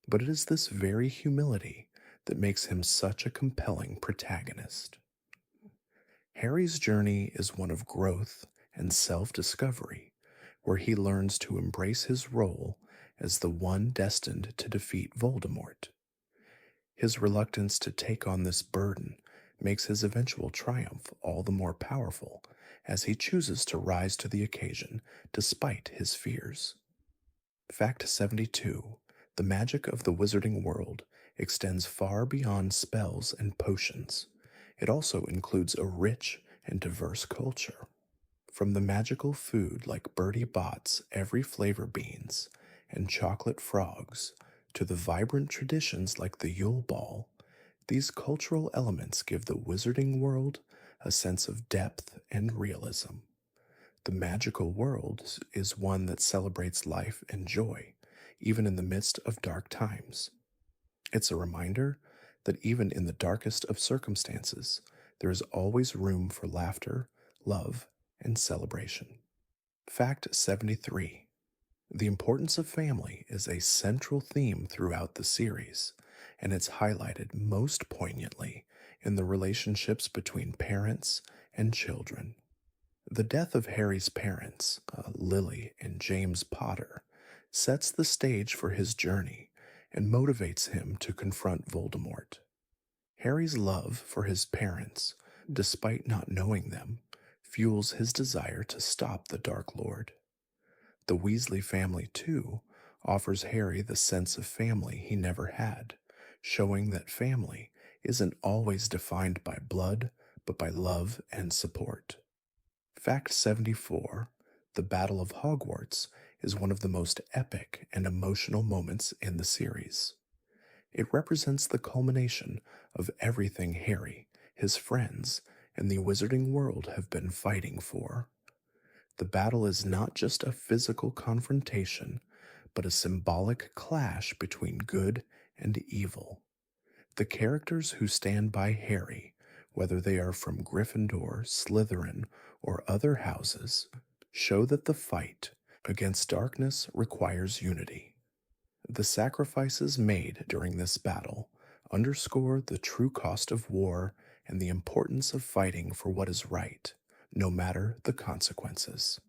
Speaker 1: But it is this very humility that makes him such a compelling protagonist. Harry's journey is one of growth and self-discovery, where he learns to embrace his role as the one destined to defeat Voldemort. His reluctance to take on this burden makes his eventual triumph all the more powerful, as he chooses to rise to the occasion despite his fears. Fact 72. The magic of the wizarding world extends far beyond spells and potions. It also includes a rich and diverse culture. From the magical food like Bertie Bott's every flavor beans and chocolate frogs to the vibrant traditions like the Yule Ball, these cultural elements give the wizarding world a sense of depth and realism. The magical world is one that celebrates life and joy, even in the midst of dark times. It's a reminder that even in the darkest of circumstances, there is always room for laughter, love, and celebration. Fact 73. The importance of family is a central theme throughout the series, and it's highlighted most poignantly in the relationships between parents and children. The death of Harry's parents, Lily and James Potter, sets the stage for his journey and motivates him to confront Voldemort. Harry's love for his parents, despite not knowing them, fuels his desire to stop the Dark Lord. The Weasley family, too, offers Harry the sense of family he never had, showing that family isn't always defined by blood, but by love and support. Fact 74. The Battle of Hogwarts is one of the most epic and emotional moments in the series. It represents the culmination of everything Harry, his friends, and the wizarding world have been fighting for. The battle is not just a physical confrontation, but a symbolic clash between good and evil. The characters who stand by Harry, whether they are from Gryffindor, Slytherin, or other houses, show that the fight against darkness requires unity. The sacrifices made during this battle underscore the true cost of war and the importance of fighting for what is right, no matter the consequences.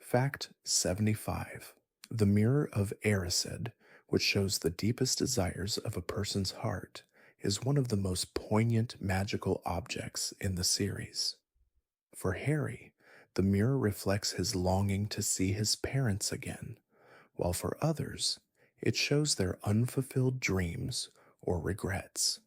Speaker 1: Fact 75. The Mirror of Erised, which shows the deepest desires of a person's heart, is one of the most poignant magical objects in the series. For Harry, the mirror reflects his longing to see his parents again, while for others, it shows their unfulfilled dreams or regrets.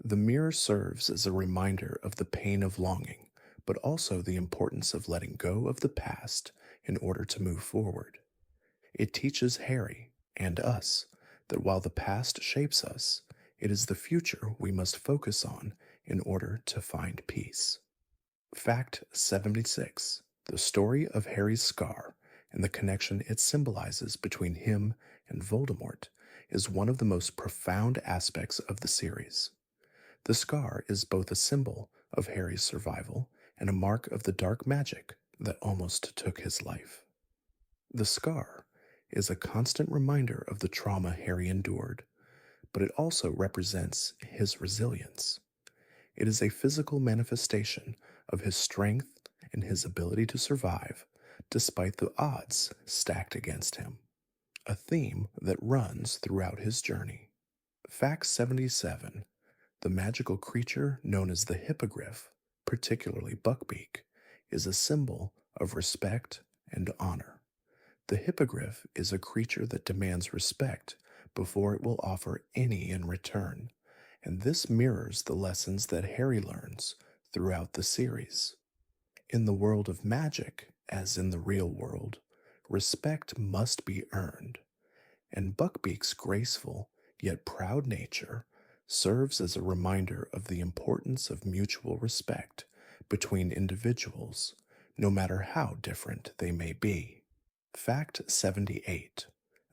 Speaker 1: The mirror serves as a reminder of the pain of longing, but also the importance of letting go of the past in order to move forward. It teaches Harry and us that while the past shapes us, it is the future we must focus on in order to find peace. Fact 76. The story of Harry's scar and the connection it symbolizes between him and Voldemort is one of the most profound aspects of the series. The scar is both a symbol of Harry's survival and a mark of the dark magic that almost took his life. The scar is a constant reminder of the trauma Harry endured, but it also represents his resilience. It is a physical manifestation of his strength and his ability to survive despite the odds stacked against him, a theme that runs throughout his journey. Fact 77. The magical creature known as the Hippogriff, particularly Buckbeak, is a symbol of respect and honor. The Hippogriff is a creature that demands respect before it will offer any in return, and this mirrors the lessons that Harry learns throughout the series. In the world of magic, as in the real world, respect must be earned, and Buckbeak's graceful yet proud nature serves as a reminder of the importance of mutual respect between individuals, no matter how different they may be. Fact 78.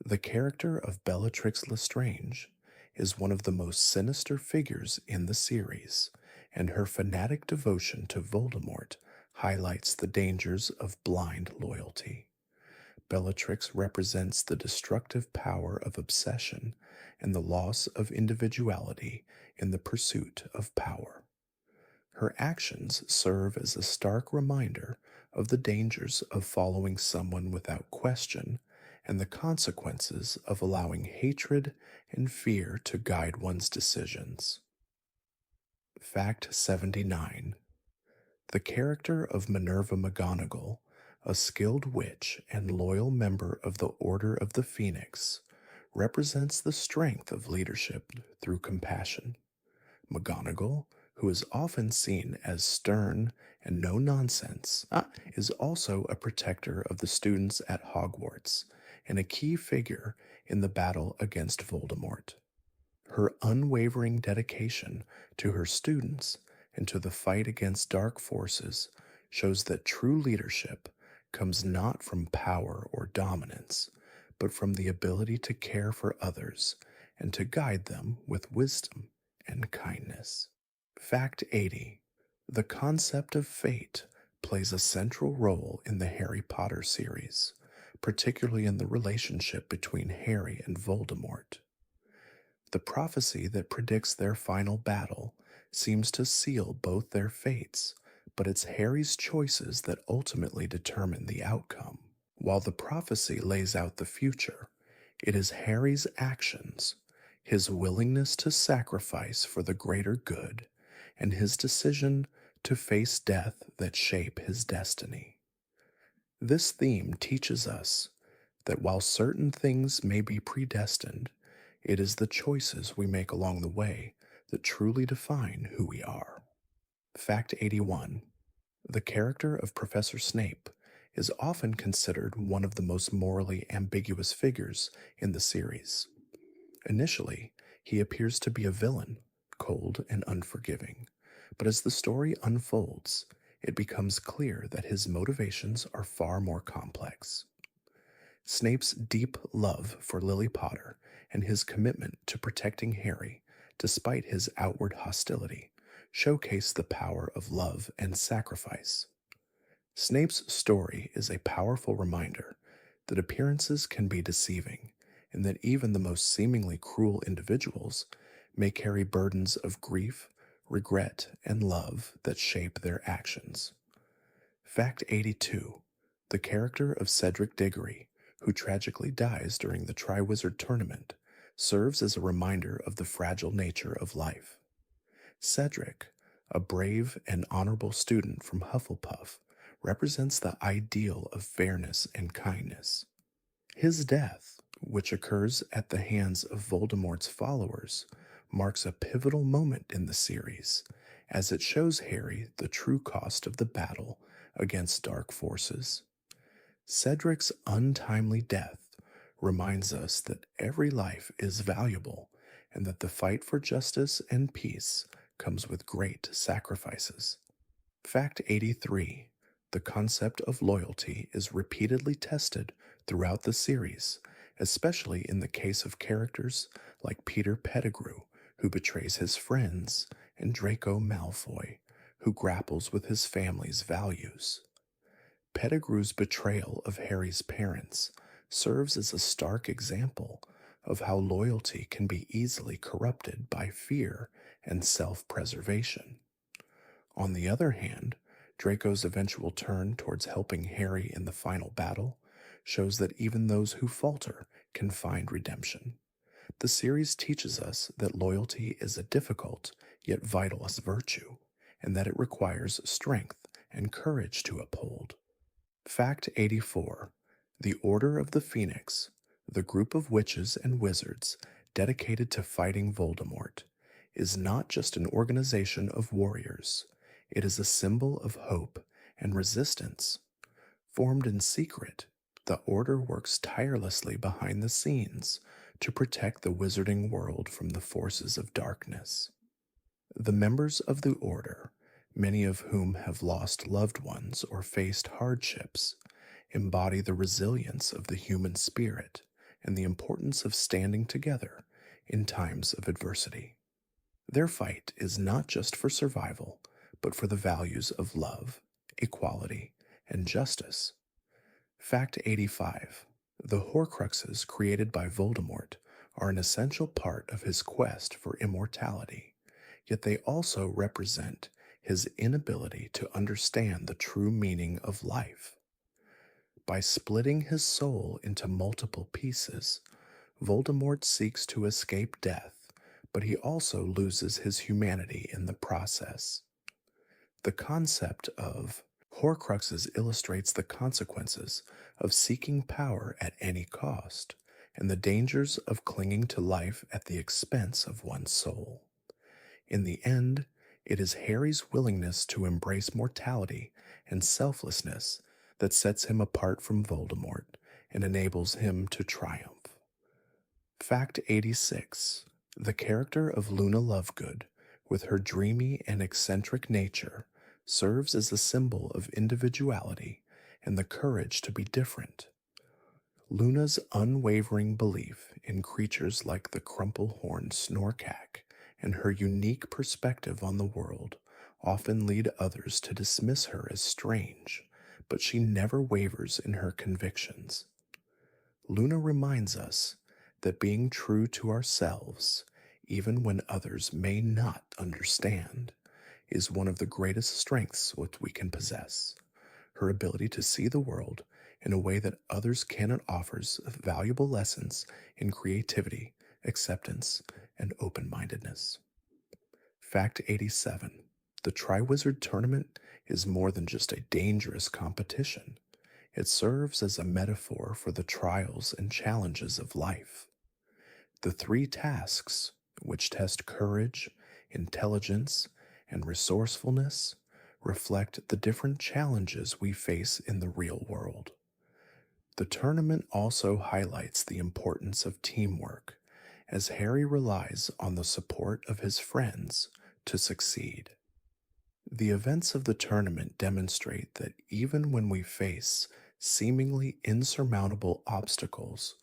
Speaker 1: The character of Bellatrix Lestrange is one of the most sinister figures in the series, and her fanatic devotion to Voldemort highlights the dangers of blind loyalty. Bellatrix represents the destructive power of obsession and the loss of individuality in the pursuit of power. Her actions serve as a stark reminder of the dangers of following someone without question and the consequences of allowing hatred and fear to guide one's decisions. Fact 79. The character of Minerva McGonagall, a skilled witch and loyal member of the Order of the Phoenix, represents the strength of leadership through compassion. McGonagall, who is often seen as stern and no nonsense, is also a protector of the students at Hogwarts and a key figure in the battle against Voldemort. Her unwavering dedication to her students and to the fight against dark forces shows that true leadership comes not from power or dominance, but from the ability to care for others and to guide them with wisdom and kindness. Fact 80. The concept of fate plays a central role in the Harry Potter series, particularly in the relationship between Harry and Voldemort. The prophecy that predicts their final battle seems to seal both their fates, but it's Harry's choices that ultimately determine the outcome. While the prophecy lays out the future, it is Harry's actions, his willingness to sacrifice for the greater good, and his decision to face death that shape his destiny. This theme teaches us that while certain things may be predestined, it is the choices we make along the way that truly define who we are. Fact 81. The character of Professor Snape is often considered one of the most morally ambiguous figures in the series. Initially, he appears to be a villain, cold and unforgiving, but as the story unfolds, it becomes clear that his motivations are far more complex. Snape's deep love for Lily Potter and his commitment to protecting Harry, despite his outward hostility, showcase the power of love and sacrifice. Snape's story is a powerful reminder that appearances can be deceiving, and that even the most seemingly cruel individuals may carry burdens of grief, regret, and love that shape their actions. Fact 82. The character of Cedric Diggory, who tragically dies during the Triwizard Tournament, serves as a reminder of the fragile nature of life. Cedric, a brave and honorable student from Hufflepuff, represents the ideal of fairness and kindness. His death, which occurs at the hands of Voldemort's followers, marks a pivotal moment in the series, as it shows Harry the true cost of the battle against dark forces. Cedric's untimely death reminds us that every life is valuable and that the fight for justice and peace comes with great sacrifices. Fact 83. The concept of loyalty is repeatedly tested throughout the series, especially in the case of characters like Peter Pettigrew, who betrays his friends, and Draco Malfoy, who grapples with his family's values. Pettigrew's betrayal of Harry's parents serves as a stark example of how loyalty can be easily corrupted by fear and self-preservation. On the other hand, Draco's eventual turn towards helping Harry in the final battle shows that even those who falter can find redemption. The series teaches us that loyalty is a difficult yet vital virtue, and that it requires strength and courage to uphold. Fact 84. The Order of the Phoenix, the group of witches and wizards dedicated to fighting Voldemort, is not just an organization of warriors. It is a symbol of hope and resistance. Formed in secret, the Order works tirelessly behind the scenes to protect the wizarding world from the forces of darkness. The members of the Order, many of whom have lost loved ones or faced hardships, embody the resilience of the human spirit and the importance of standing together in times of adversity. Their fight is not just for survival, but for the values of love, equality, and justice. Fact 85. The Horcruxes created by Voldemort are an essential part of his quest for immortality, yet they also represent his inability to understand the true meaning of life. By splitting his soul into multiple pieces, Voldemort seeks to escape death, but he also loses his humanity in the process. The concept of Horcruxes illustrates the consequences of seeking power at any cost, and the dangers of clinging to life at the expense of one's soul. In the end, it is Harry's willingness to embrace mortality and selflessness that sets him apart from Voldemort and enables him to triumph. Fact 86. The character of Luna Lovegood, with her dreamy and eccentric nature, serves as a symbol of individuality and the courage to be different. Luna's unwavering belief in creatures like the crumple-horned snorkack and her unique perspective on the world often lead others to dismiss her as strange, but she never wavers in her convictions. Luna reminds us that being true to ourselves, even when others may not understand, is one of the greatest strengths which we can possess. Her ability to see the world in a way that others cannot offers valuable lessons in creativity, acceptance, and open mindedness. Fact 87. The Triwizard Tournament is more than just a dangerous competition. It serves as a metaphor for the trials and challenges of life. The three tasks, which test courage, intelligence, and resourcefulness, reflect the different challenges we face in the real world. The tournament also highlights the importance of teamwork, as Harry relies on the support of his friends to succeed. The events of the tournament demonstrate that even when we face seemingly insurmountable obstacles,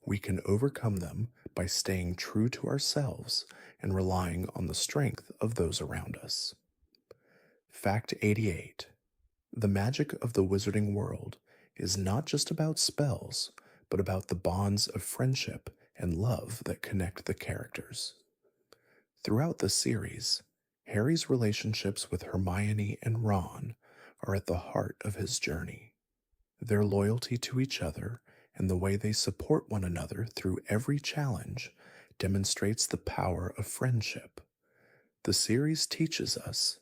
Speaker 1: we can overcome them by staying true to ourselves and relying on the strength of those around us. Fact 88. The magic of the wizarding world is not just about spells, but about the bonds of friendship and love that connect the characters. Throughout the series, Harry's relationships with Hermione and Ron are at the heart of his journey. Their loyalty to each other and the way they support one another through every challenge demonstrates the power of friendship. The series teaches us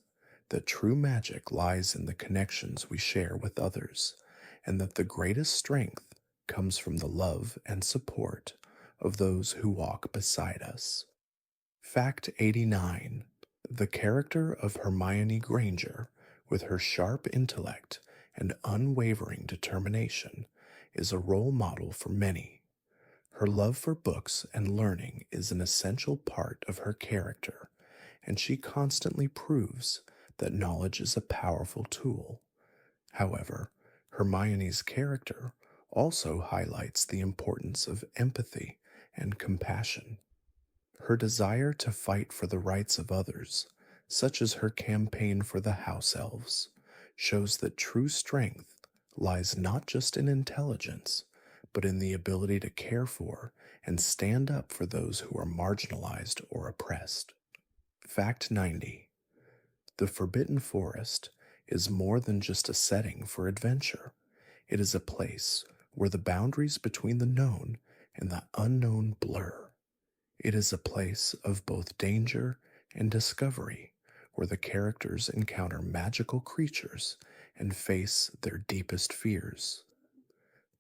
Speaker 1: that true magic lies in the connections we share with others, and that the greatest strength comes from the love and support of those who walk beside us. Fact 89. The character of Hermione Granger, with her sharp intellect and unwavering determination, is a role model for many. Her love for books and learning is an essential part of her character, and she constantly proves that knowledge is a powerful tool. However, Hermione's character also highlights the importance of empathy and compassion. Her desire to fight for the rights of others, such as her campaign for the house elves, shows that true strength lies not just in intelligence, but in the ability to care for and stand up for those who are marginalized or oppressed. Fact 90. The Forbidden Forest is more than just a setting for adventure. It is a place where the boundaries between the known and the unknown blur. It is a place of both danger and discovery, where the characters encounter magical creatures and face their deepest fears.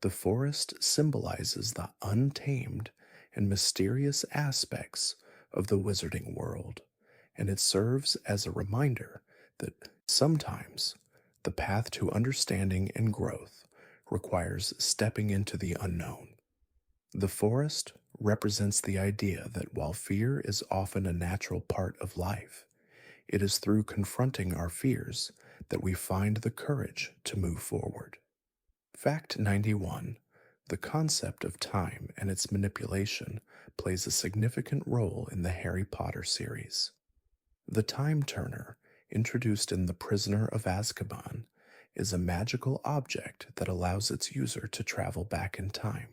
Speaker 1: The forest symbolizes the untamed and mysterious aspects of the wizarding world, and it serves as a reminder that sometimes the path to understanding and growth requires stepping into the unknown. The forest represents the idea that while fear is often a natural part of life, it is through confronting our fears that we find the courage to move forward. Fact 91. The concept of time and its manipulation plays a significant role in the Harry Potter series. The Time Turner, introduced in The Prisoner of Azkaban, is a magical object that allows its user to travel back in time.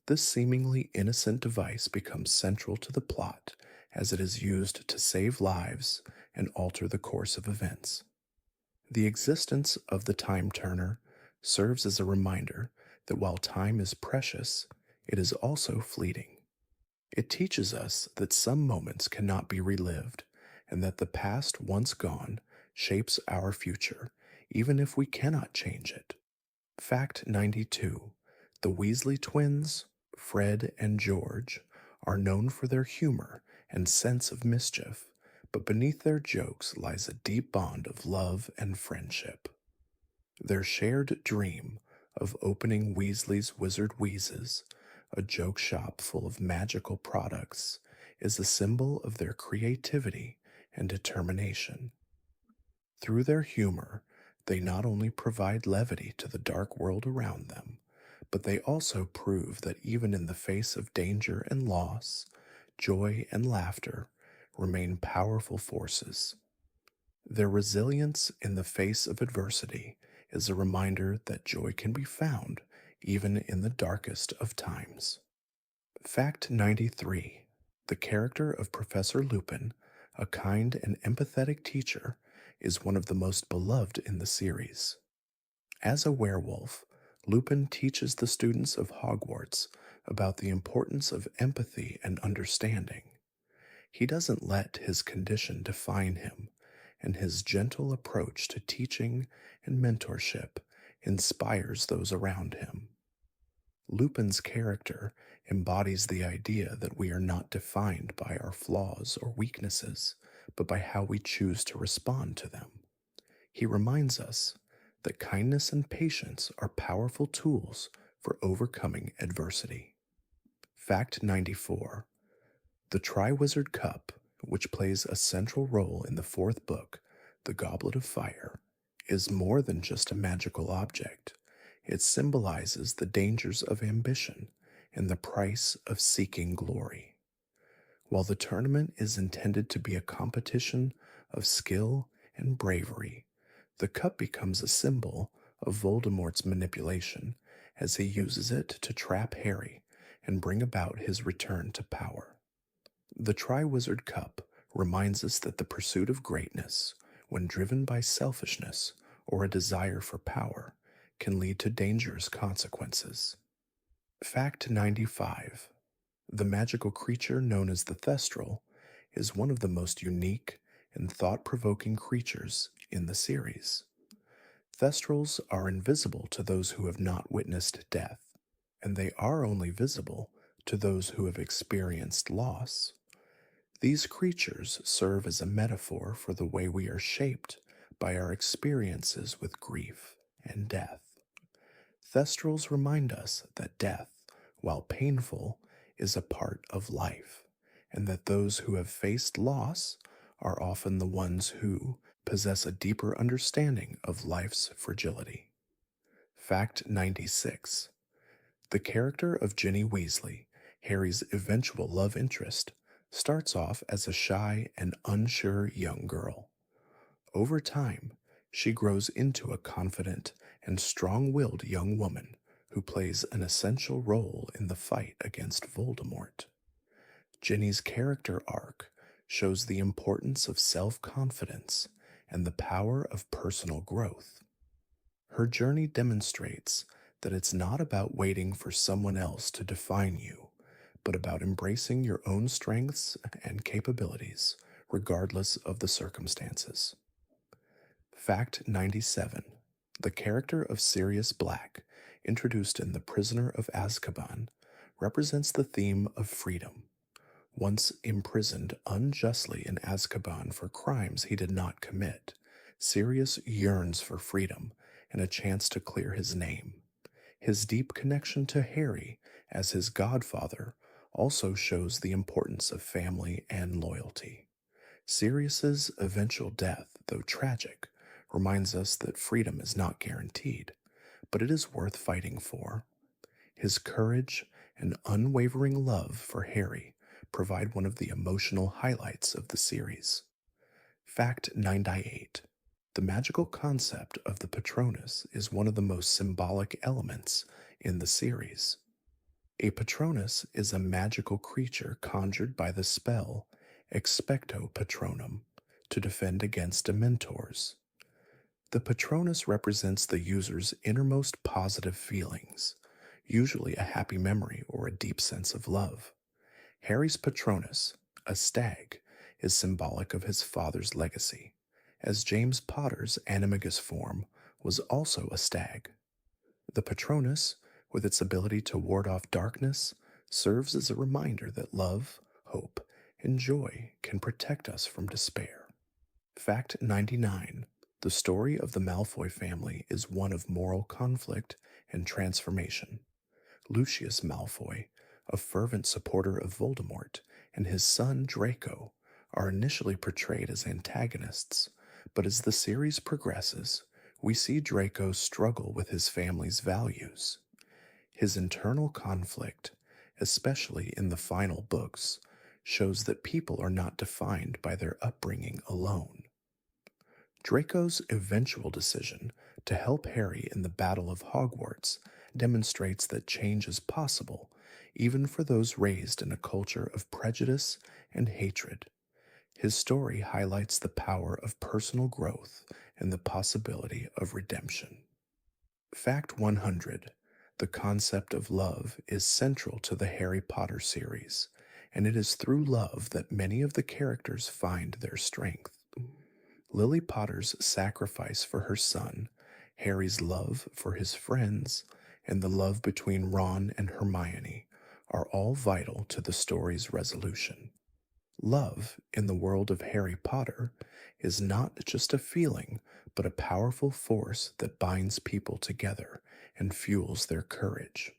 Speaker 1: This seemingly innocent device becomes central to the plot as it is used to save lives and alter the course of events. The existence of the Time Turner serves as a reminder that while time is precious, it is also fleeting. It teaches us that some moments cannot be relived, and that the past once gone shapes our future, even if we cannot change it. Fact 92. The Weasley twins, Fred and George, are known for their humor and sense of mischief, but beneath their jokes lies a deep bond of love and friendship. Their shared dream of opening Weasley's Wizard Wheezes, a joke shop full of magical products, is a symbol of their creativity and determination. Through their humor, they not only provide levity to the dark world around them, but they also prove that even in the face of danger and loss, joy and laughter remain powerful forces. Their resilience in the face of adversity is a reminder that joy can be found even in the darkest of times. Fact 93. The character of Professor Lupin, a kind and empathetic teacher, is one of the most beloved in the series. As a werewolf, Lupin teaches the students of Hogwarts about the importance of empathy and understanding. He doesn't let his condition define him, and his gentle approach to teaching and mentorship inspires those around him. Lupin's character embodies the idea that we are not defined by our flaws or weaknesses, but by how we choose to respond to them. He reminds us that kindness and patience are powerful tools for overcoming adversity. Fact 94. The Triwizard Cup, which plays a central role in the fourth book, The Goblet of Fire, is more than just a magical object. It symbolizes the dangers of ambition and the price of seeking glory. While the tournament is intended to be a competition of skill and bravery, the cup becomes a symbol of Voldemort's manipulation as he uses it to trap Harry and bring about his return to power. The Triwizard Cup reminds us that the pursuit of greatness, when driven by selfishness or a desire for power, can lead to dangerous consequences. Fact 95. The magical creature known as the Thestral is one of the most unique and thought-provoking creatures in the series. Thestrals are invisible to those who have not witnessed death, and they are only visible to those who have experienced loss. These creatures serve as a metaphor for the way we are shaped by our experiences with grief and death. Thestrals remind us that death, while painful, is a part of life, and that those who have faced loss are often the ones who possess a deeper understanding of life's fragility. Fact 96. The character of Ginny Weasley, Harry's eventual love interest, starts off as a shy and unsure young girl. Over time, she grows into a confident and strong-willed young woman who plays an essential role in the fight against Voldemort. Ginny's character arc shows the importance of self-confidence and the power of personal growth. Her journey demonstrates that it's not about waiting for someone else to define you, but about embracing your own strengths and capabilities, regardless of the circumstances. Fact 97. The character of Sirius Black, introduced in The Prisoner of Azkaban, represents the theme of freedom. Once imprisoned unjustly in Azkaban for crimes he did not commit, Sirius yearns for freedom and a chance to clear his name. His deep connection to Harry as his godfather also shows the importance of family and loyalty. Sirius's eventual death, though tragic, reminds us that freedom is not guaranteed, but it is worth fighting for. His courage and unwavering love for Harry provide one of the emotional highlights of the series. Fact 98. The magical concept of the Patronus is one of the most symbolic elements in the series. A Patronus is a magical creature conjured by the spell Expecto Patronum to defend against Dementors. The Patronus represents the user's innermost positive feelings, usually a happy memory or a deep sense of love. Harry's Patronus, a stag, is symbolic of his father's legacy, as James Potter's animagus form was also a stag. The Patronus, with its ability to ward off darkness, serves as a reminder that love, hope, and joy can protect us from despair. Fact 99. The story of the Malfoy family is one of moral conflict and transformation. Lucius Malfoy, a fervent supporter of Voldemort, and his son Draco are initially portrayed as antagonists, but as the series progresses, we see Draco struggle with his family's values. His internal conflict, especially in the final books, shows that people are not defined by their upbringing alone. Draco's eventual decision to help Harry in the Battle of Hogwarts demonstrates that change is possible, even for those raised in a culture of prejudice and hatred. His story highlights the power of personal growth and the possibility of redemption. Fact 100: the concept of love is central to the Harry Potter series, and it is through love that many of the characters find their strength. Lily Potter's sacrifice for her son, Harry's love for his friends, and the love between Ron and Hermione are all vital to the story's resolution. Love, in the world of Harry Potter, is not just a feeling, but a powerful force that binds people together and fuels their courage.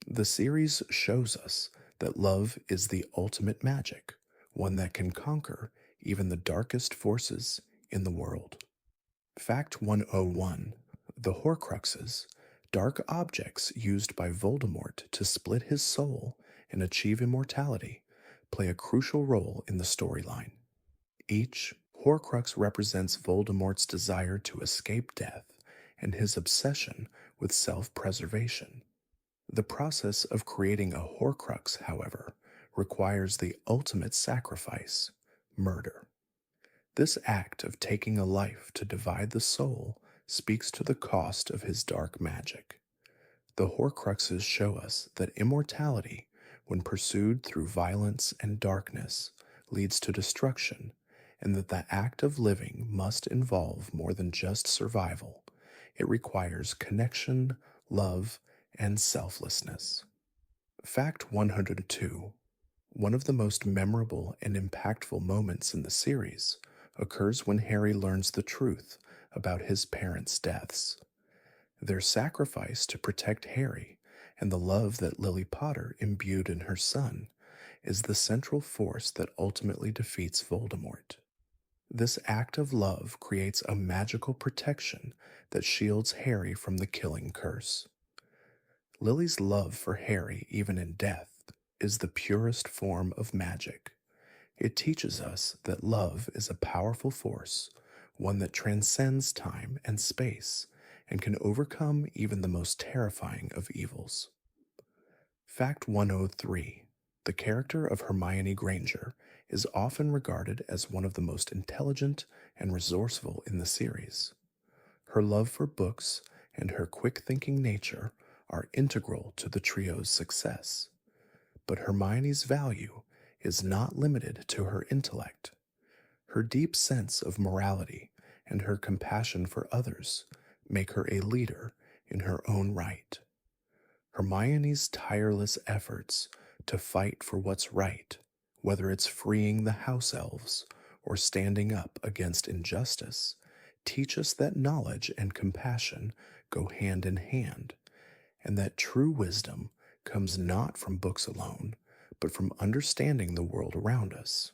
Speaker 1: The series shows us that love is the ultimate magic, one that can conquer even the darkest forces in the world. Fact 101: the Horcruxes, dark objects used by Voldemort to split his soul and achieve immortality, play a crucial role in the storyline. Each Horcrux represents Voldemort's desire to escape death and his obsession with self-preservation. The process of creating a Horcrux, however, requires the ultimate sacrifice: murder. This act of taking a life to divide the soul speaks to the cost of his dark magic. The Horcruxes show us that immortality, when pursued through violence and darkness, leads to destruction, and that the act of living must involve more than just survival. It requires connection, love, and selflessness. Fact 102: one of the most memorable and impactful moments in the series occurs when Harry learns the truth about his parents' deaths. Their sacrifice to protect Harry and the love that Lily Potter imbued in her son is the central force that ultimately defeats Voldemort. This act of love creates a magical protection that shields Harry from the killing curse. Lily's love for Harry, even in death, is the purest form of magic. It teaches us that love is a powerful force, one that transcends time and space, and can overcome even the most terrifying of evils. Fact 103: the character of Hermione Granger is often regarded as one of the most intelligent and resourceful in the series. Her love for books and her quick-thinking nature are integral to the trio's success. But Hermione's value is not limited to her intellect. Her deep sense of morality and her compassion for others make her a leader in her own right. Hermione's tireless efforts to fight for what's right, whether it's freeing the house elves or standing up against injustice, teach us that knowledge and compassion go hand in hand, and that true wisdom comes not from books alone, but from understanding the world around us.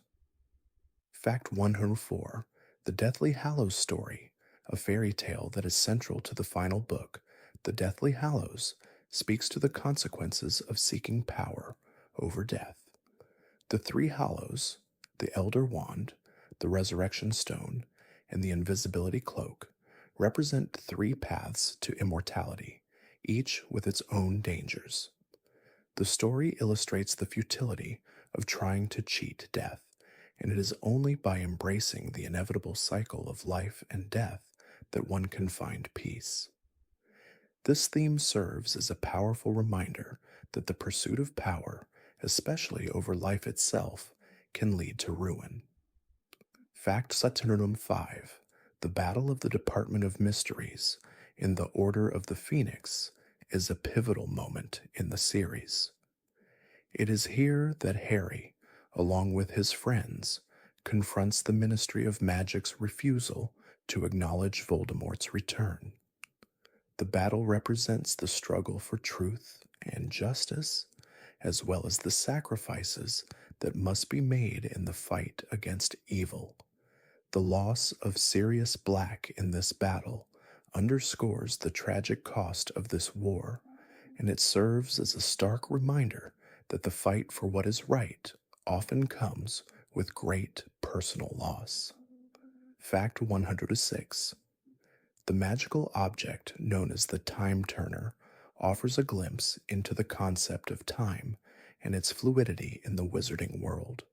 Speaker 1: Fact 104: the Deathly Hallows story, a fairy tale that is central to the final book, The Deathly Hallows, speaks to the consequences of seeking power over death. The three Hallows, the Elder Wand, the Resurrection Stone, and the Invisibility Cloak, represent three paths to immortality, each with its own dangers. The story illustrates the futility of trying to cheat death, and it is only by embracing the inevitable cycle of life and death that one can find peace. This theme serves as a powerful reminder that the pursuit of power, especially over life itself, can lead to ruin. Fact Saturnum 5: the Battle of the Department of Mysteries in the Order of the Phoenix is a pivotal moment in the series. It is here that Harry, along with his friends, confronts the Ministry of Magic's refusal to acknowledge Voldemort's return. The battle represents the struggle for truth and justice, as well as the sacrifices that must be made in the fight against evil. The loss of Sirius Black in this battle underscores the tragic cost of this war, and it serves as a stark reminder that the fight for what is right often comes with great personal loss. Fact 106. The magical object known as the Time Turner offers a glimpse into the concept of time and its fluidity in the wizarding world.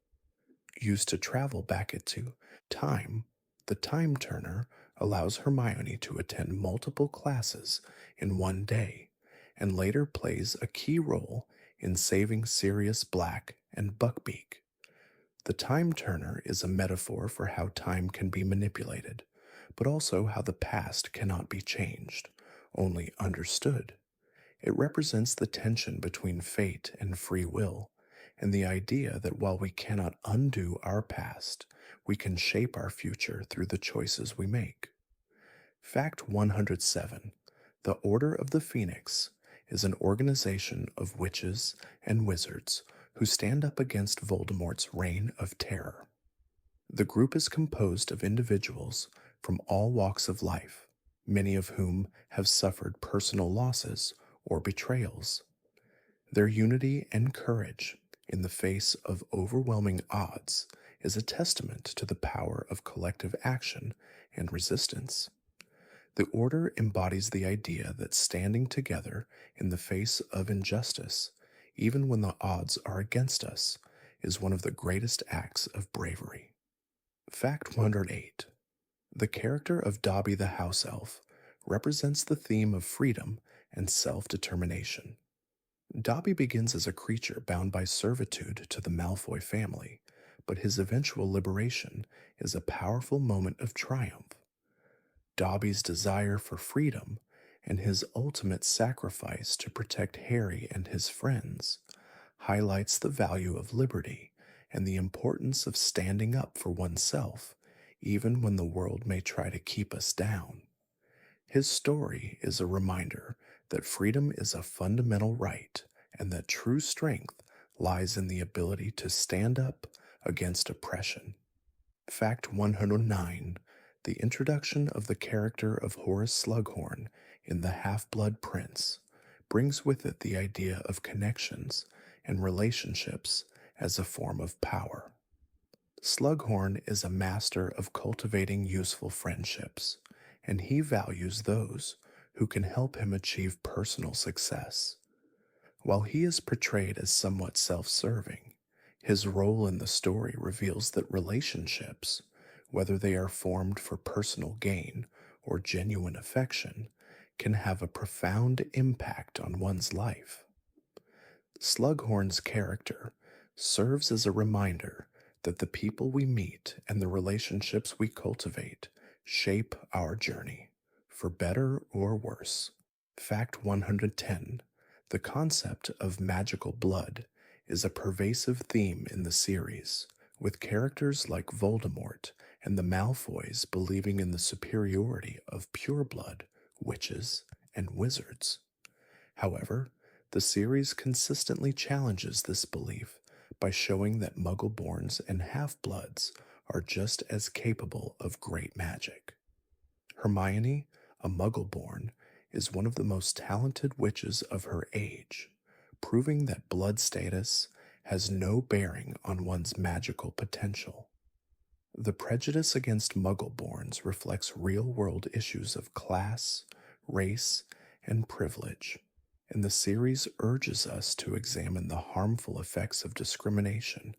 Speaker 1: Used to travel back into time, the Time Turner allows Hermione to attend multiple classes in one day and later plays a key role in saving Sirius Black and Buckbeak. The Time Turner is a metaphor for how time can be manipulated, but also how the past cannot be changed, only understood. It represents the tension between fate and free will, and the idea that while we cannot undo our past, we can shape our future through the choices we make. Fact 107. The Order of the Phoenix is an organization of witches and wizards who stand up against Voldemort's reign of terror. The group is composed of individuals from all walks of life, many of whom have suffered personal losses or betrayals. Their unity and courage in the face of overwhelming odds is a testament to the power of collective action and resistance. The Order embodies the idea that standing together in the face of injustice, even when the odds are against us, is one of the greatest acts of bravery. Fact 108. The character of Dobby the House Elf represents the theme of freedom and self-determination. Dobby begins as a creature bound by servitude to the Malfoy family, but his eventual liberation is a powerful moment of triumph. Dobby's desire for freedom and his ultimate sacrifice to protect Harry and his friends highlights the value of liberty and the importance of standing up for oneself, even when the world may try to keep us down. His story is a reminder that freedom is a fundamental right and that true strength lies in the ability to stand up against oppression. Fact 109. The introduction of the character of Horace Slughorn in The Half-Blood Prince brings with it the idea of connections and relationships as a form of power. Slughorn is a master of cultivating useful friendships, and he values those who can help him achieve personal success. While he is portrayed as somewhat self-serving, his role in the story reveals that relationships, whether they are formed for personal gain or genuine affection, can have a profound impact on one's life. Slughorn's character serves as a reminder that the people we meet and the relationships we cultivate shape our journey, for better or worse. Fact 110. The concept of magical blood is a pervasive theme in the series, with characters like Voldemort and the Malfoys believing in the superiority of pure blood, witches, and wizards. However, the series consistently challenges this belief by showing that Muggleborns and Half-Bloods are just as capable of great magic. Hermione, a Muggleborn, is one of the most talented witches of her age, proving that blood status has no bearing on one's magical potential. The prejudice against Muggleborns reflects real-world issues of class, race, and privilege, and the series urges us to examine the harmful effects of discrimination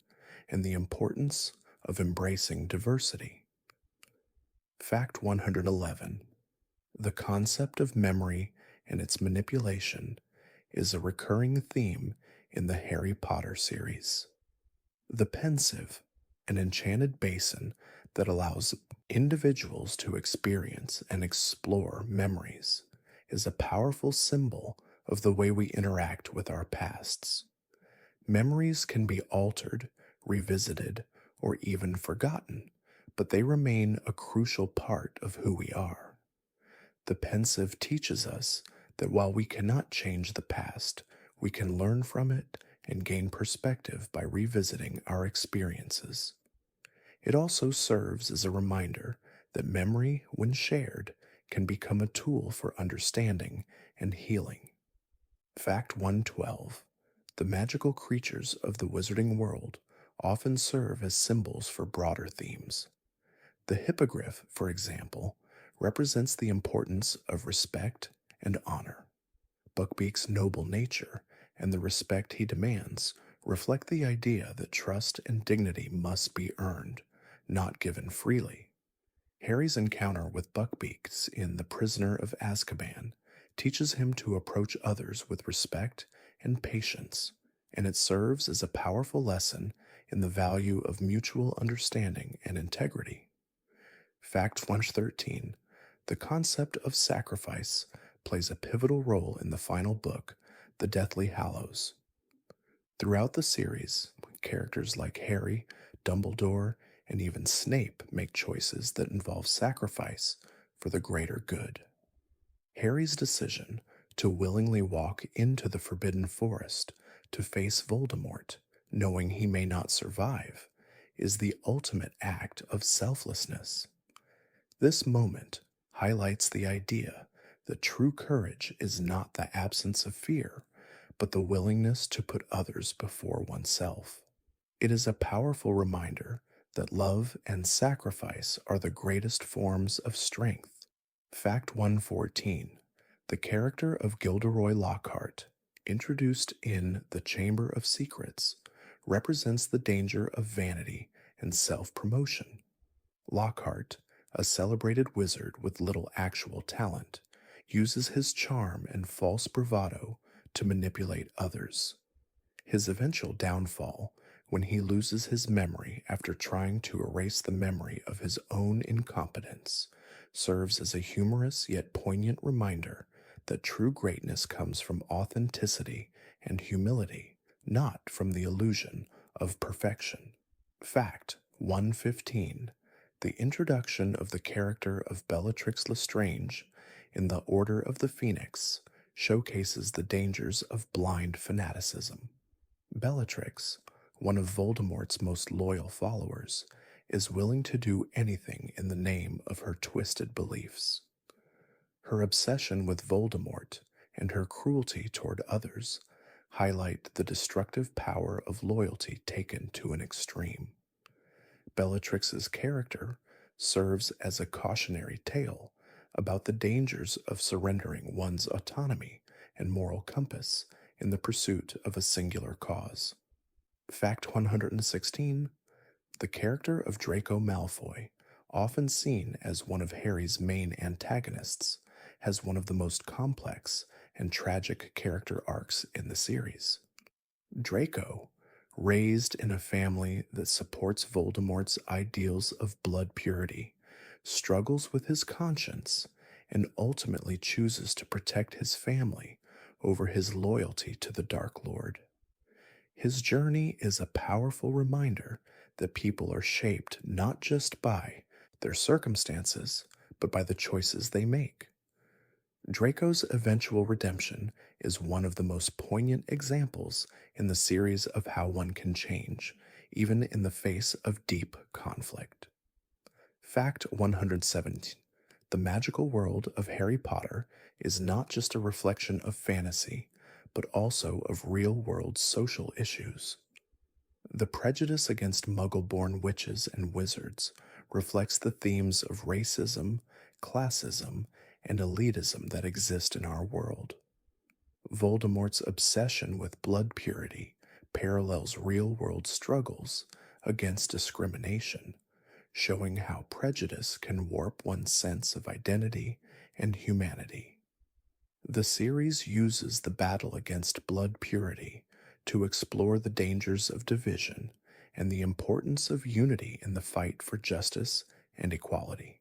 Speaker 1: and the importance of embracing diversity. Fact 111. The concept of memory and its manipulation is a recurring theme in the Harry Potter series. The Pensieve, an enchanted basin that allows individuals to experience and explore memories, is a powerful symbol of the way we interact with our pasts. Memories can be altered, revisited, or even forgotten, but they remain a crucial part of who we are. The pensive teaches us that while we cannot change the past, we can learn from it and gain perspective by revisiting our experiences. It also serves as a reminder that memory, when shared, can become a tool for understanding and healing. Fact 112: the magical creatures of the wizarding world often serve as symbols for broader themes. The hippogriff, for example, represents the importance of respect and honor. Buckbeak's noble nature and the respect he demands reflect the idea that trust and dignity must be earned, not given freely. Harry's encounter with Buckbeaks in The Prisoner of Azkaban teaches him to approach others with respect and patience, and it serves as a powerful lesson in the value of mutual understanding and integrity. Fact 113: the concept of sacrifice plays a pivotal role in the final book, The Deathly Hallows. Throughout the series, characters like Harry, Dumbledore, and even Snape make choices that involve sacrifice for the greater good. Harry's decision to willingly walk into the Forbidden Forest to face Voldemort, knowing he may not survive, is the ultimate act of selflessness. This moment highlights the idea that true courage is not the absence of fear, but the willingness to put others before oneself. It is a powerful reminder that love and sacrifice are the greatest forms of strength. Fact 114: the character of Gilderoy Lockhart, introduced in The Chamber of Secrets, represents the danger of vanity and self promotion. Lockhart, a celebrated wizard with little actual talent, uses his charm and false bravado to manipulate others. His eventual downfall, when he loses his memory after trying to erase the memory of his own incompetence, serves as a humorous yet poignant reminder that true greatness comes from authenticity and humility, not from the illusion of perfection. Fact 115: the introduction of the character of Bellatrix Lestrange in the Order of the Phoenix showcases the dangers of blind fanaticism. Bellatrix, one of Voldemort's most loyal followers, is willing to do anything in the name of her twisted beliefs. Her obsession with Voldemort and her cruelty toward others highlight the destructive power of loyalty taken to an extreme. Bellatrix's character serves as a cautionary tale about the dangers of surrendering one's autonomy and moral compass in the pursuit of a singular cause. Fact 116: the character of Draco Malfoy, often seen as one of Harry's main antagonists, has one of the most complex and tragic character arcs in the series. Draco, raised in a family that supports Voldemort's ideals of blood purity, struggles with his conscience and ultimately chooses to protect his family over his loyalty to the Dark Lord. His journey is a powerful reminder that people are shaped not just by their circumstances, but by the choices they make. Draco's eventual redemption is one of the most poignant examples in the series of how one can change, even in the face of deep conflict. Fact 117: the magical world of Harry Potter is not just a reflection of fantasy, but also of real-world social issues. The prejudice against Muggle-born witches and wizards reflects the themes of racism, classism, and elitism that exist in our world. Voldemort's obsession with blood purity parallels real-world struggles against discrimination, showing how prejudice can warp one's sense of identity and humanity. The series uses the battle against blood purity to explore the dangers of division and the importance of unity in the fight for justice and equality.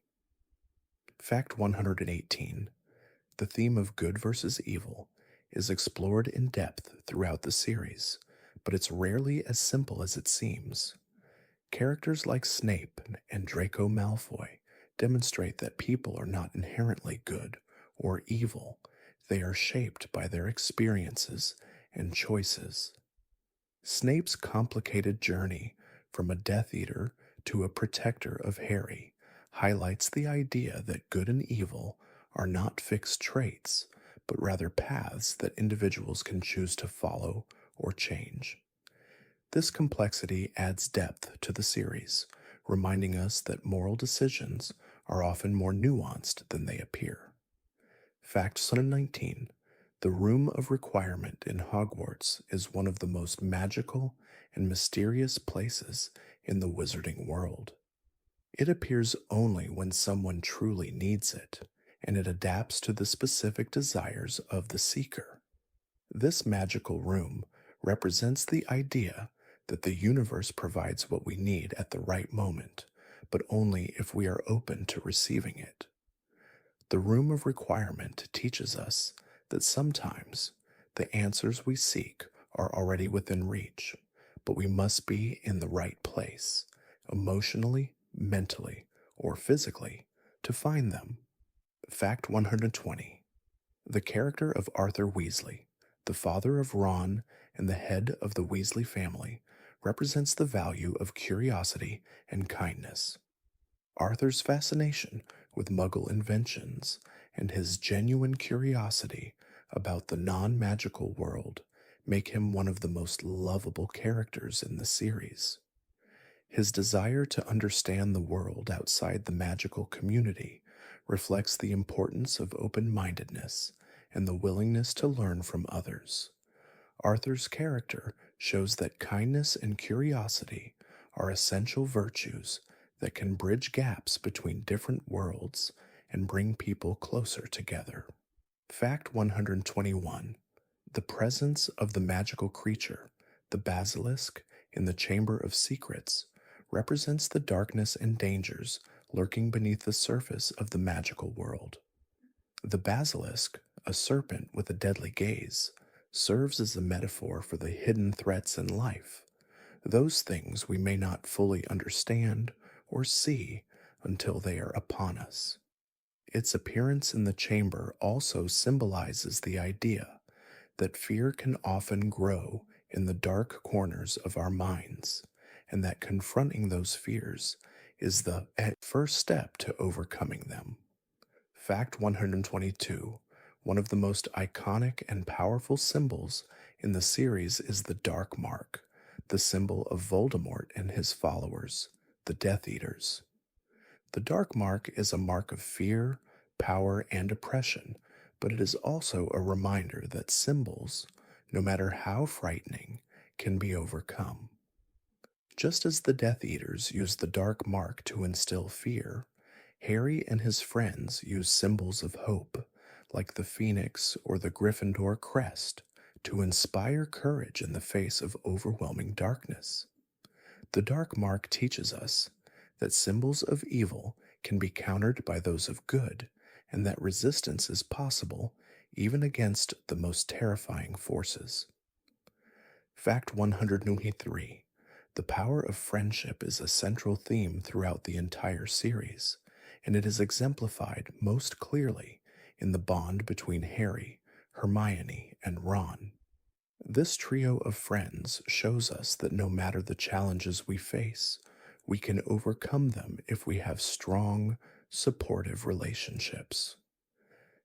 Speaker 1: Fact 118: the theme of good versus evil is explored in depth throughout the series, but it's rarely as simple as it seems. Characters like Snape and Draco Malfoy demonstrate that people are not inherently good or evil, they are shaped by their experiences and choices. Snape's complicated journey from a Death Eater to a protector of Harry highlights the idea that good and evil are not fixed traits, but rather paths that individuals can choose to follow or change. This complexity adds depth to the series, reminding us that moral decisions are often more nuanced than they appear. Fact 119. The Room of Requirement in Hogwarts is one of the most magical and mysterious places in the wizarding world. It appears only when someone truly needs it, and it adapts to the specific desires of the seeker. This magical room represents the idea that the universe provides what we need at the right moment, but only if we are open to receiving it. The Room of Requirement teaches us that sometimes the answers we seek are already within reach, but we must be in the right place, emotionally, mentally, or physically, to find them. Fact 120. The character of Arthur Weasley, the father of Ron and the head of the Weasley family, represents the value of curiosity and kindness. Arthur's fascination with Muggle inventions and his genuine curiosity about the non magical world make him one of the most lovable characters in the series. His desire to understand the world outside the magical community reflects the importance of open mindedness and the willingness to learn from others. Arthur's character shows that kindness and curiosity are essential virtues that can bridge gaps between different worlds and bring people closer together. Fact 121. The presence of the magical creature, the basilisk, in the Chamber of Secrets represents the darkness and dangers lurking beneath the surface of the magical world. The basilisk, a serpent with a deadly gaze, serves as a metaphor for the hidden threats in life, those things we may not fully understand or see until they are upon us. Its appearance in the chamber also symbolizes the idea that fear can often grow in the dark corners of our minds, and that confronting those fears is the first step to overcoming them. Fact 122. One of the most iconic and powerful symbols in the series is the Dark Mark, the symbol of Voldemort and his followers, the Death Eaters. The Dark Mark is a mark of fear, power, and oppression, but it is also a reminder that symbols, no matter how frightening, can be overcome. Just as the Death Eaters use the Dark Mark to instill fear, Harry and his friends use symbols of hope, like the Phoenix or the Gryffindor crest, to inspire courage in the face of overwhelming darkness. The Dark Mark teaches us that symbols of evil can be countered by those of good, and that resistance is possible even against the most terrifying forces. Fact 123. The power of friendship is a central theme throughout the entire series, and it is exemplified most clearly in the bond between Harry, Hermione, and Ron. This trio of friends shows us that no matter the challenges we face, we can overcome them if we have strong, supportive relationships.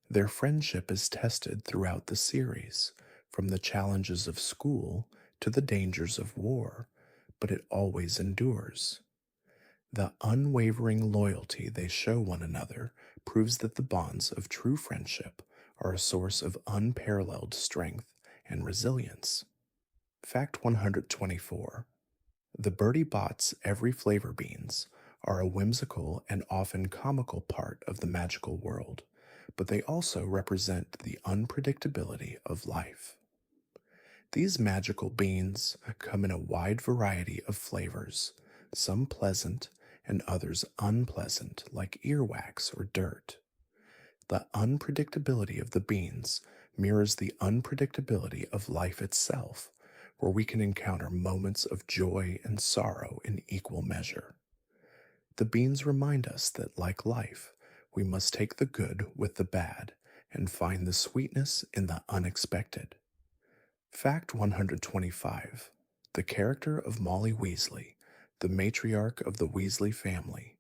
Speaker 1: Their friendship is tested throughout the series, from the challenges of school to the dangers of war, but it always endures. The unwavering loyalty they show one another proves that the bonds of true friendship are a source of unparalleled strength and resilience. Fact 124. The Bertie Bott's Every Flavor Beans are a whimsical and often comical part of the magical world, but they also represent the unpredictability of life. These magical beans come in a wide variety of flavors, some pleasant and others unpleasant, like earwax or dirt. The unpredictability of the beans mirrors the unpredictability of life itself, where we can encounter moments of joy and sorrow in equal measure. The beans remind us that, like life, we must take the good with the bad and find the sweetness in the unexpected. Fact 125. The character of Molly Weasley, the matriarch of the Weasley family,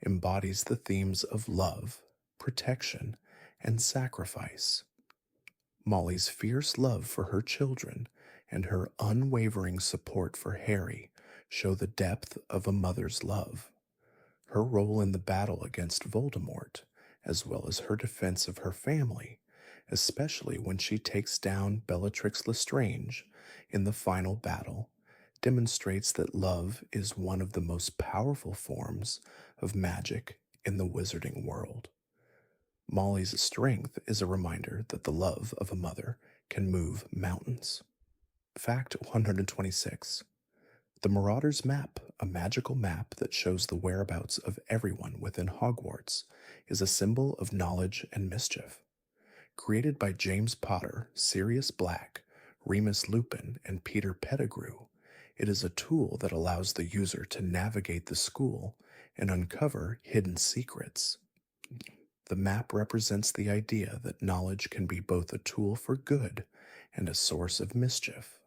Speaker 1: embodies the themes of love, protection, and sacrifice. Molly's fierce love for her children and her unwavering support for Harry show the depth of a mother's love. Her role in the battle against Voldemort, as well as her defense of her family, especially when she takes down Bellatrix Lestrange in the final battle, demonstrates that love is one of the most powerful forms of magic in the wizarding world. Molly's strength is a reminder that the love of a mother can move mountains. Fact 126. The Marauder's Map, a magical map that shows the whereabouts of everyone within Hogwarts, is a symbol of knowledge and mischief. Created by James Potter, Sirius Black, Remus Lupin, and Peter Pettigrew, it is a tool that allows the user to navigate the school and uncover hidden secrets. The map represents the idea that knowledge can be both a tool for good and a source of mischief.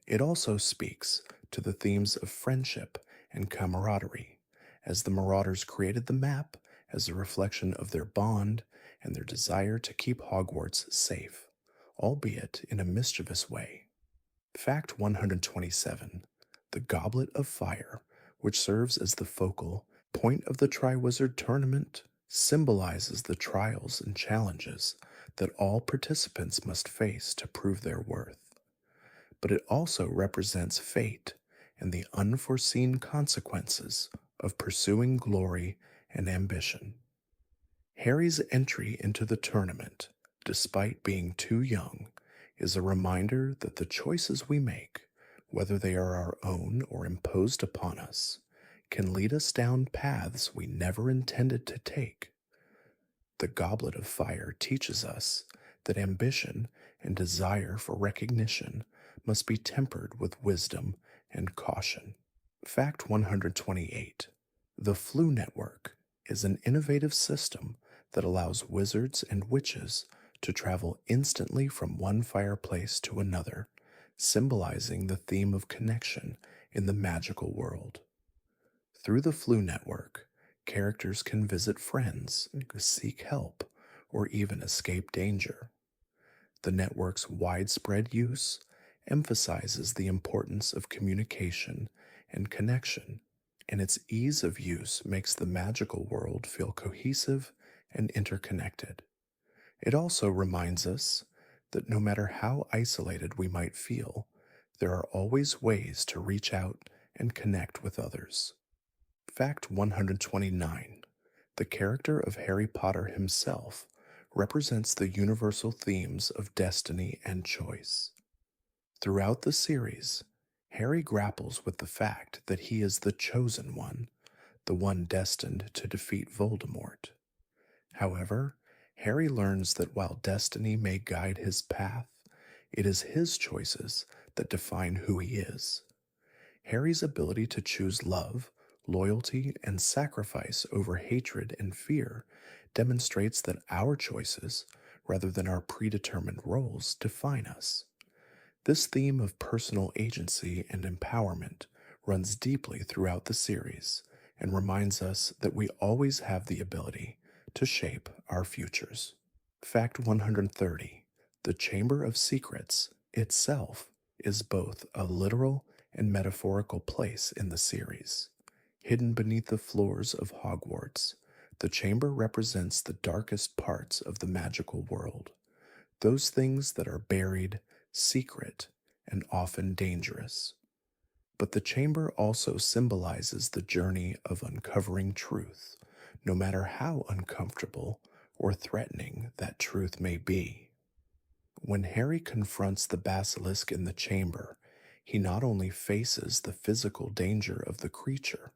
Speaker 1: It also speaks to the themes of friendship and camaraderie, as the Marauders created the map as a reflection of their bond and their desire to keep Hogwarts safe, albeit in a mischievous way. Fact 127. The Goblet of Fire, which serves as the focal point of the Triwizard Tournament, symbolizes the trials and challenges that all participants must face to prove their worth. But it also represents fate and the unforeseen consequences of pursuing glory and ambition. Harry's entry into the tournament, despite being too young, is a reminder that the choices we make, whether they are our own or imposed upon us, can lead us down paths we never intended to take. The Goblet of Fire teaches us that ambition and desire for recognition must be tempered with wisdom and caution. Fact 128. The Flu Network is an innovative system that allows wizards and witches to travel instantly from one fireplace to another, symbolizing the theme of connection in the magical world. Through the Flu Network, characters can visit friends, seek help, or even escape danger. The network's widespread use emphasizes the importance of communication and connection, and its ease of use makes the magical world feel cohesive and interconnected. It also reminds us that no matter how isolated we might feel, there are always ways to reach out and connect with others. Fact 129. The character of Harry Potter himself represents the universal themes of destiny and choice. Throughout the series, Harry grapples with the fact that he is the chosen one, the one destined to defeat Voldemort. However, Harry learns that while destiny may guide his path, it is his choices that define who he is. Harry's ability to choose love, loyalty, and sacrifice over hatred and fear demonstrates that our choices, rather than our predetermined roles, define us. This theme of personal agency and empowerment runs deeply throughout the series and reminds us that we always have the ability to shape our futures. Fact 130. The Chamber of Secrets itself is both a literal and metaphorical place in the series. Hidden beneath the floors of Hogwarts, the chamber represents the darkest parts of the magical world, those things that are buried, secret, and often dangerous. But the chamber also symbolizes the journey of uncovering truth, no matter how uncomfortable or threatening that truth may be. When Harry confronts the basilisk in the chamber, he not only faces the physical danger of the creature,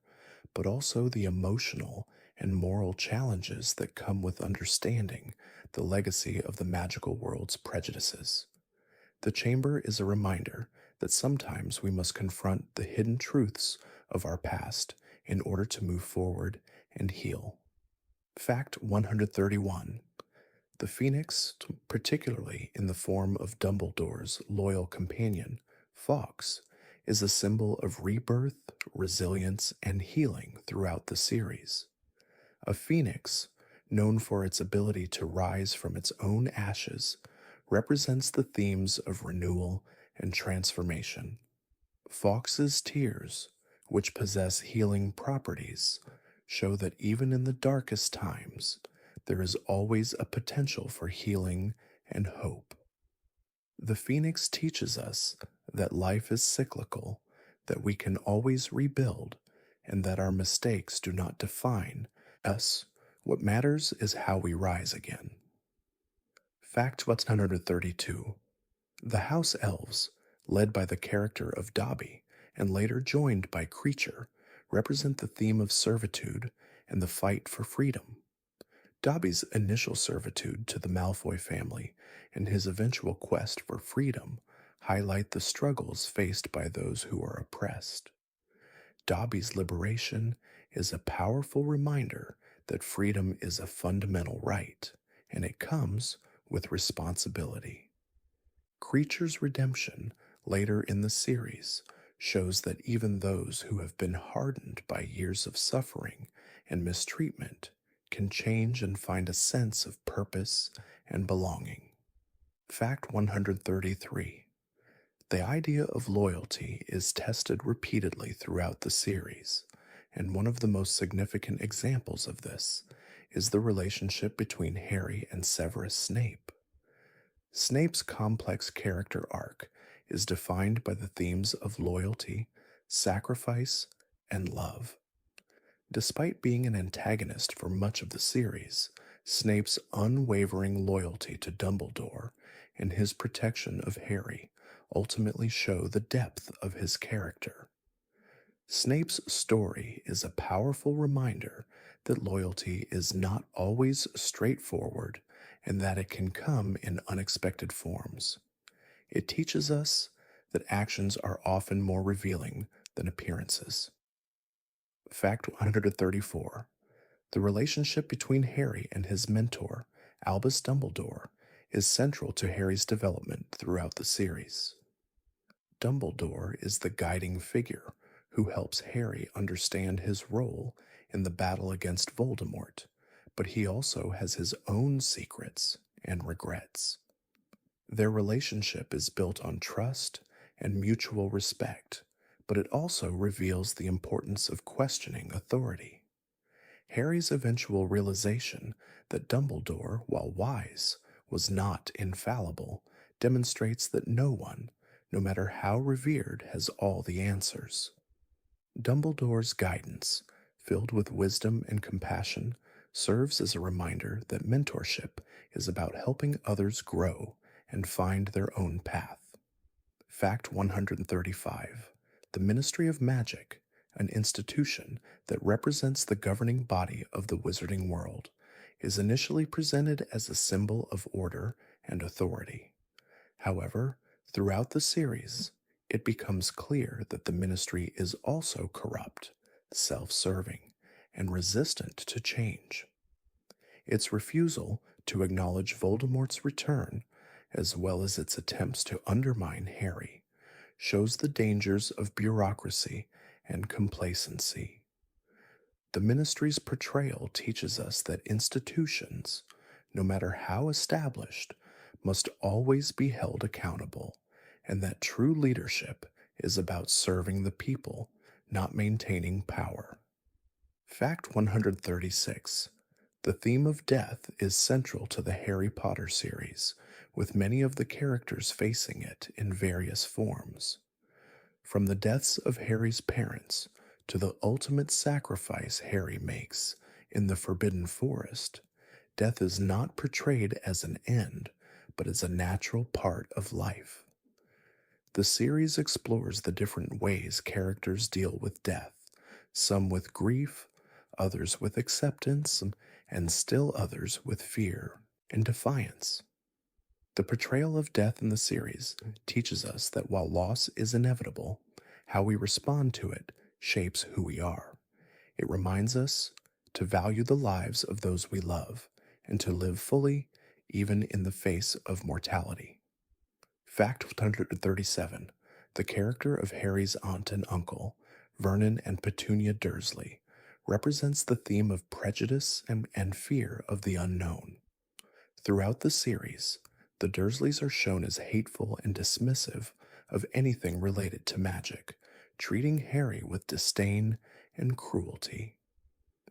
Speaker 1: but also the emotional and moral challenges that come with understanding the legacy of the magical world's prejudices. The chamber is a reminder that sometimes we must confront the hidden truths of our past in order to move forward and heal. Fact 131. The phoenix, particularly in the form of Dumbledore's loyal companion, Fawkes, is a symbol of rebirth, resilience, and healing throughout the series. A phoenix, known for its ability to rise from its own ashes, represents the themes of renewal and transformation. Fawkes's tears, which possess healing properties, show that even in the darkest times, there is always a potential for healing and hope. The phoenix teaches us that life is cyclical, that we can always rebuild, and that our mistakes do not define us. What matters is how we rise again. Fact 132. The House Elves, led by the character of Dobby and later joined by Creature, represent the theme of servitude and the fight for freedom. Dobby's initial servitude to the Malfoy family and his eventual quest for freedom highlight the struggles faced by those who are oppressed. Dobby's liberation is a powerful reminder that freedom is a fundamental right, and it comes with responsibility. Creature's redemption later in the series shows that even those who have been hardened by years of suffering and mistreatment can change and find a sense of purpose and belonging. Fact 133. The idea of loyalty is tested repeatedly throughout the series, and one of the most significant examples of this is the relationship between Harry and Severus Snape. Snape's complex character arc is defined by the themes of loyalty, sacrifice, and love. Despite being an antagonist for much of the series, Snape's unwavering loyalty to Dumbledore and his protection of Harry ultimately show the depth of his character. Snape's story is a powerful reminder that loyalty is not always straightforward and that it can come in unexpected forms. It teaches us that actions are often more revealing than appearances. Fact 134. The relationship between Harry and his mentor, Albus Dumbledore, is central to Harry's development throughout the series. Dumbledore is the guiding figure who helps Harry understand his role in the battle against Voldemort, but he also has his own secrets and regrets. Their relationship is built on trust and mutual respect, but it also reveals the importance of questioning authority. Harry's eventual realization that Dumbledore, while wise, was not infallible, demonstrates that no one, no matter how revered, has all the answers. Dumbledore's guidance, filled with wisdom and compassion, serves as a reminder that mentorship is about helping others grow and find their own path. Fact 135. The Ministry of Magic, an institution that represents the governing body of the wizarding world, is initially presented as a symbol of order and authority. However, throughout the series, it becomes clear that the ministry is also corrupt, self-serving, and resistant to change. Its refusal to acknowledge Voldemort's return, as well as its attempts to undermine Harry, shows the dangers of bureaucracy and complacency. The ministry's portrayal teaches us that institutions, no matter how established, must always be held accountable, and that true leadership is about serving the people, not maintaining power. Fact 136. The theme of death is central to the Harry Potter series, with many of the characters facing it in various forms. From the deaths of Harry's parents to the ultimate sacrifice Harry makes in the Forbidden Forest, death is not portrayed as an end, but as a natural part of life. The series explores the different ways characters deal with death, some with grief, others with acceptance, and still others with fear and defiance. The portrayal of death in the series teaches us that while loss is inevitable, how we respond to it shapes who we are. It reminds us to value the lives of those we love and to live fully even in the face of mortality. Fact 137. The character of Harry's aunt and uncle, Vernon and Petunia Dursley, represents the theme of prejudice and fear of the unknown. Throughout the series, the Dursleys are shown as hateful and dismissive of anything related to magic, treating Harry with disdain and cruelty.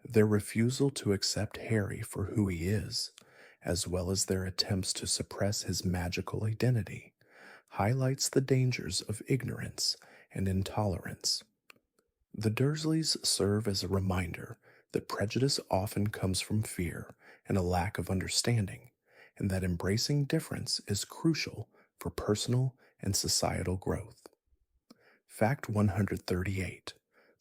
Speaker 1: Their refusal to accept Harry for who he is, as well as their attempts to suppress his magical identity, highlights the dangers of ignorance and intolerance. The Dursleys serve as a reminder that prejudice often comes from fear and a lack of understanding, and that embracing difference is crucial for personal and societal growth. Fact 138.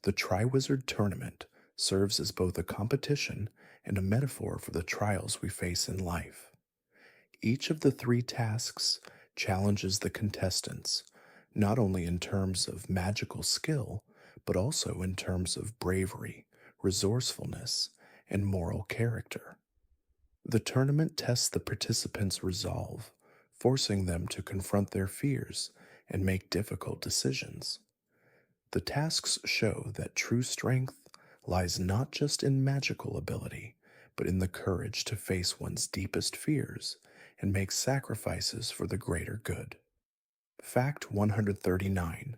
Speaker 1: The Triwizard Tournament serves as both a competition and a metaphor for the trials we face in life. Each of the three tasks challenges the contestants, not only in terms of magical skill, but also in terms of bravery, resourcefulness, and moral character. The tournament tests the participants' resolve, forcing them to confront their fears and make difficult decisions. The tasks show that true strength lies not just in magical ability, but in the courage to face one's deepest fears and make sacrifices for the greater good. Fact 139.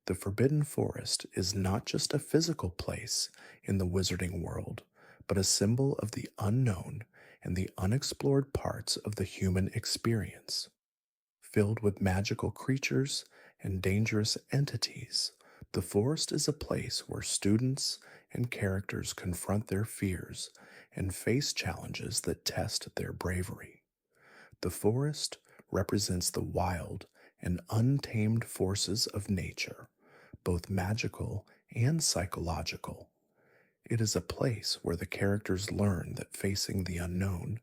Speaker 1: The Forbidden Forest is not just a physical place in the wizarding world, but a symbol of the unknown and the unexplored parts of the human experience. Filled with magical creatures and dangerous entities, the forest is a place where students and characters confront their fears and face challenges that test their bravery. The forest represents the wild and untamed forces of nature, both magical and psychological. It is a place where the characters learn that facing the unknown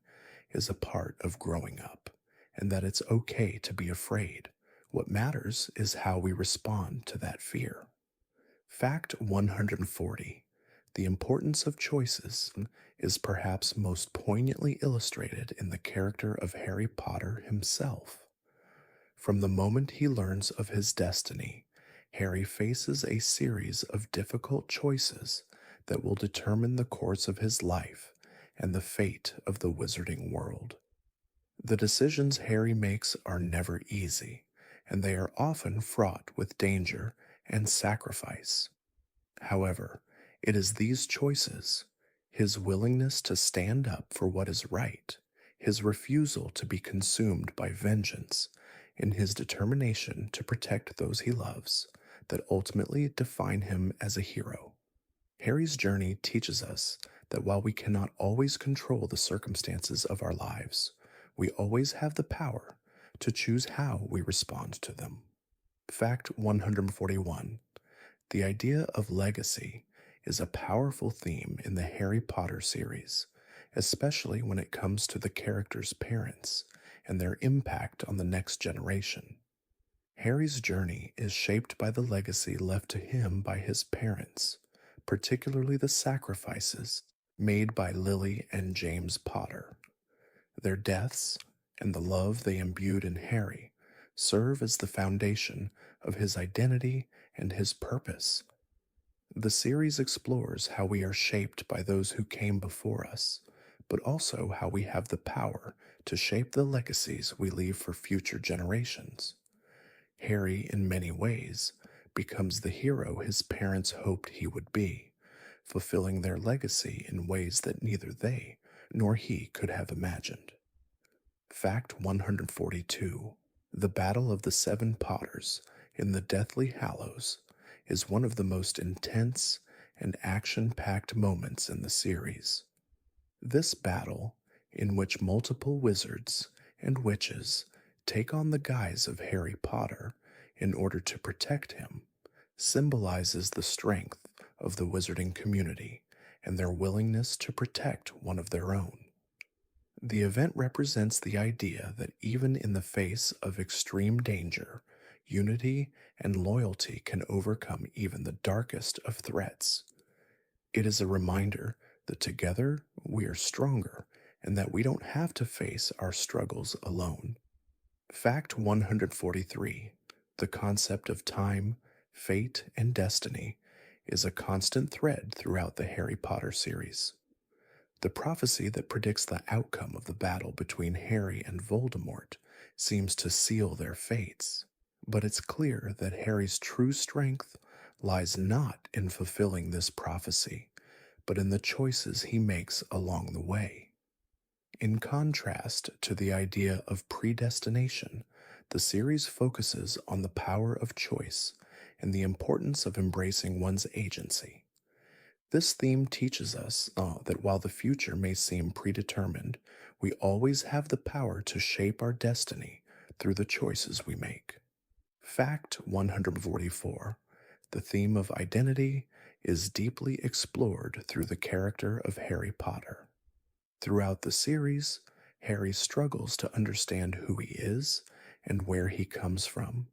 Speaker 1: is a part of growing up, and that it's okay to be afraid. What matters is how we respond to that fear. Fact 140. The importance of choices is perhaps most poignantly illustrated in the character of Harry Potter himself. From the moment he learns of his destiny, Harry faces a series of difficult choices that will determine the course of his life and the fate of the wizarding world. The decisions Harry makes are never easy, and they are often fraught with danger and sacrifice. However, it is these choices, his willingness to stand up for what is right, his refusal to be consumed by vengeance, and his determination to protect those he loves, that ultimately define him as a hero. Harry's journey teaches us that while we cannot always control the circumstances of our lives, we always have the power to choose how we respond to them. Fact 141. The idea of legacy is a powerful theme in the Harry Potter series, especially when it comes to the characters' parents and their impact on the next generation. Harry's journey is shaped by the legacy left to him by his parents, particularly the sacrifices made by Lily and James Potter. Their deaths and the love they imbued in Harry serve as the foundation of his identity and his purpose. The series explores how we are shaped by those who came before us, but also how we have the power to shape the legacies we leave for future generations. Harry, in many ways, becomes the hero his parents hoped he would be, fulfilling their legacy in ways that neither they nor he could have imagined. Fact 142. The Battle of the Seven Potters in the Deathly Hallows is one of the most intense and action-packed moments in the series. This battle, in which multiple wizards and witches take on the guise of Harry Potter in order to protect him, symbolizes the strength of the wizarding community and their willingness to protect one of their own. The event represents the idea that even in the face of extreme danger, unity and loyalty can overcome even the darkest of threats. It is a reminder that together we are stronger and that we don't have to face our struggles alone. Fact 143: the concept of time, fate, and destiny is a constant thread throughout the Harry Potter series. The prophecy that predicts the outcome of the battle between Harry and Voldemort seems to seal their fates, but it's clear that Harry's true strength lies not in fulfilling this prophecy, but in the choices he makes along the way. In contrast to the idea of predestination, the series focuses on the power of choice and the importance of embracing one's agency. This theme teaches us that while the future may seem predetermined, we always have the power to shape our destiny through the choices we make. Fact 144: the theme of identity is deeply explored through the character of Harry Potter. Throughout the series, Harry struggles to understand who he is and where he comes from.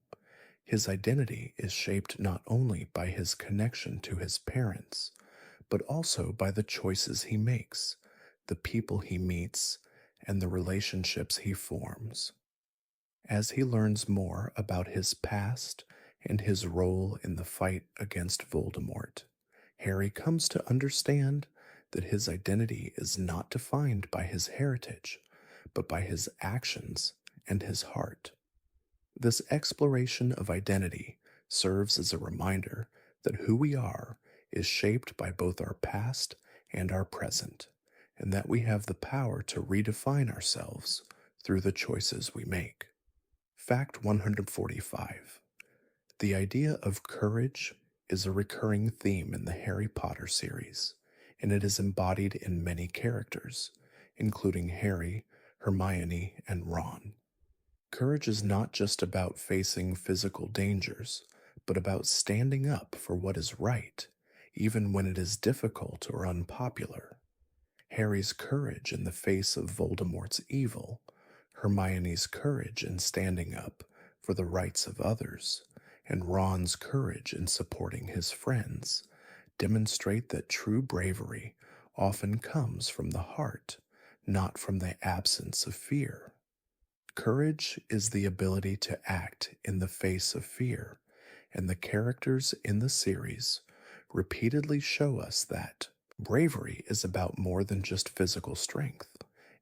Speaker 1: His identity is shaped not only by his connection to his parents, but also by the choices he makes, the people he meets, and the relationships he forms. As he learns more about his past and his role in the fight against Voldemort, Harry comes to understand that his identity is not defined by his heritage, but by his actions and his heart. This exploration of identity serves as a reminder that who we are is shaped by both our past and our present, and that we have the power to redefine ourselves through the choices we make. Fact 145: the idea of courage is a recurring theme in the Harry Potter series, and it is embodied in many characters, including Harry, Hermione, and Ron. Courage is not just about facing physical dangers, but about standing up for what is right, even when it is difficult or unpopular. Harry's courage in the face of Voldemort's evil, Hermione's courage in standing up for the rights of others, and Ron's courage in supporting his friends demonstrate that true bravery often comes from the heart, not from the absence of fear. Courage is the ability to act in the face of fear, and the characters in the series repeatedly show us that bravery is about more than just physical strength.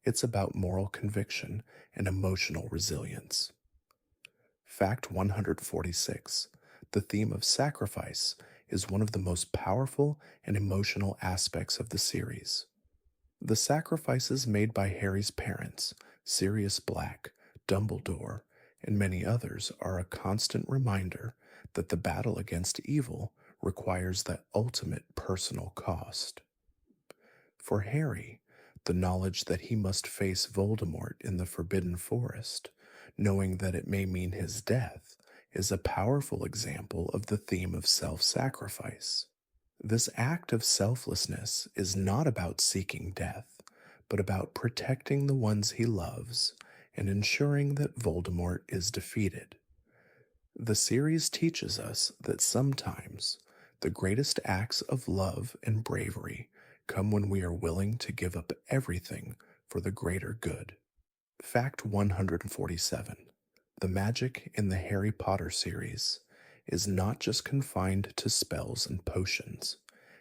Speaker 1: It's about moral conviction and emotional resilience. Fact 146: the theme of sacrifice is one of the most powerful and emotional aspects of the series. The sacrifices made by Harry's parents, Sirius Black, Dumbledore, and many others are a constant reminder that the battle against evil requires the ultimate personal cost. For Harry, the knowledge that he must face Voldemort in the Forbidden Forest, knowing that it may mean his death, is a powerful example of the theme of self-sacrifice. This act of selflessness is not about seeking death, but about protecting the ones he loves and ensuring that Voldemort is defeated. The series teaches us that sometimes the greatest acts of love and bravery come when we are willing to give up everything for the greater good. Fact 147: the magic in the Harry Potter series is not just confined to spells and potions.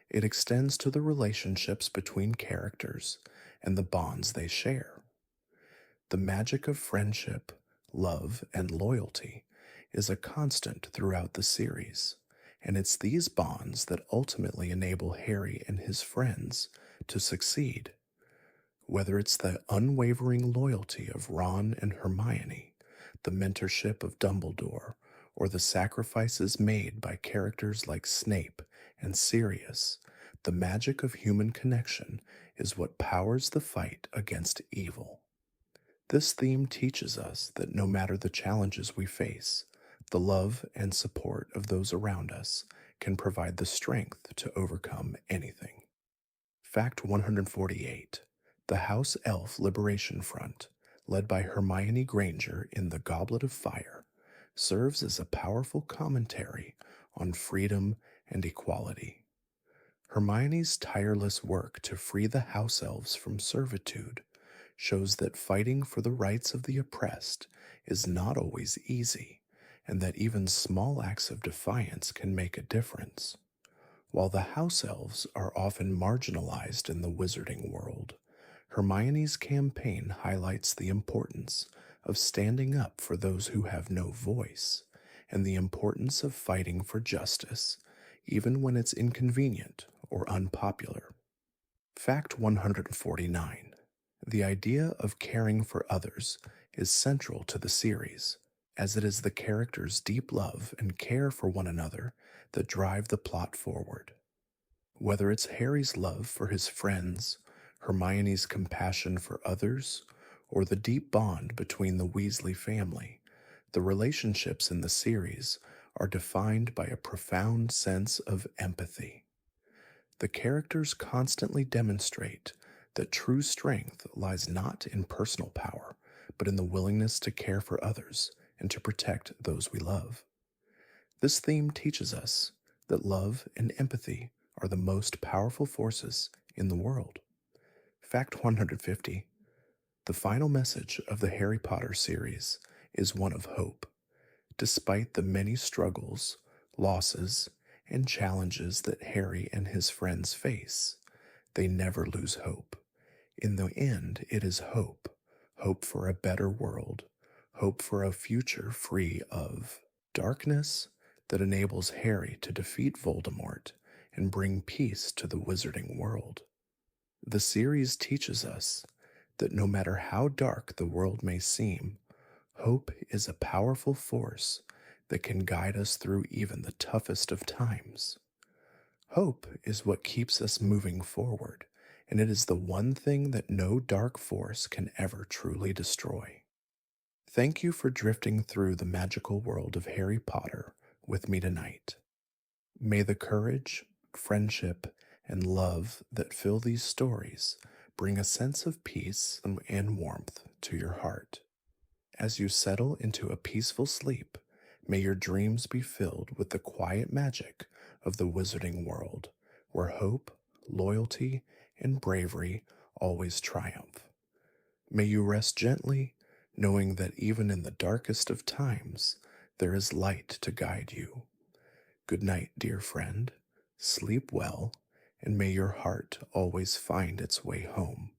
Speaker 1: It extends to the relationships between characters and the bonds they share. The magic of friendship, love, and loyalty is a constant throughout the series, and it's these bonds that ultimately enable Harry and his friends to succeed. Whether it's the unwavering loyalty of Ron and Hermione, the mentorship of Dumbledore, or the sacrifices made by characters like Snape and Sirius, the magic of human connection is what powers the fight against evil. This theme teaches us that no matter the challenges we face, the love and support of those around us can provide the strength to overcome anything. Fact 148: the House Elf Liberation Front, led by Hermione Granger in The Goblet of Fire, serves as a powerful commentary on freedom and equality. Hermione's tireless work to free the House Elves from servitude shows that fighting for the rights of the oppressed is not always easy, and that even small acts of defiance can make a difference. While the house elves are often marginalized in the wizarding world, Hermione's campaign highlights the importance of standing up for those who have no voice and the importance of fighting for justice, even when it's inconvenient or unpopular. Fact 149. The idea of caring for others is central to the series, as it is the characters' deep love and care for one another that drive the plot forward. Whether it's Harry's love for his friends, Hermione's compassion for others, or the deep bond between the Weasley family, the relationships in the series are defined by a profound sense of empathy. The characters constantly demonstrate that true strength lies not in personal power, but in the willingness to care for others and to protect those we love. This theme teaches us that love and empathy are the most powerful forces in the world. Fact 150. The final message of the Harry Potter series is one of hope. Despite the many struggles, losses, and challenges that Harry and his friends face, they never lose hope. In the end, it is hope. Hope for a better world. Hope for a future free of darkness that enables Harry to defeat Voldemort and bring peace to the wizarding world. The series teaches us that no matter how dark the world may seem, hope is a powerful force that can guide us through even the toughest of times. Hope is what keeps us moving forward, and it is the one thing that no dark force can ever truly destroy. Thank you for drifting through the magical world of Harry Potter with me tonight. May the courage, friendship, and love that fill these stories bring a sense of peace and warmth to your heart. As you settle into a peaceful sleep, may your dreams be filled with the quiet magic of the wizarding world, where hope, loyalty, and bravery always triumph. May you rest gently, knowing that even in the darkest of times, there is light to guide you. Good night, dear friend. Sleep well, and may your heart always find its way home.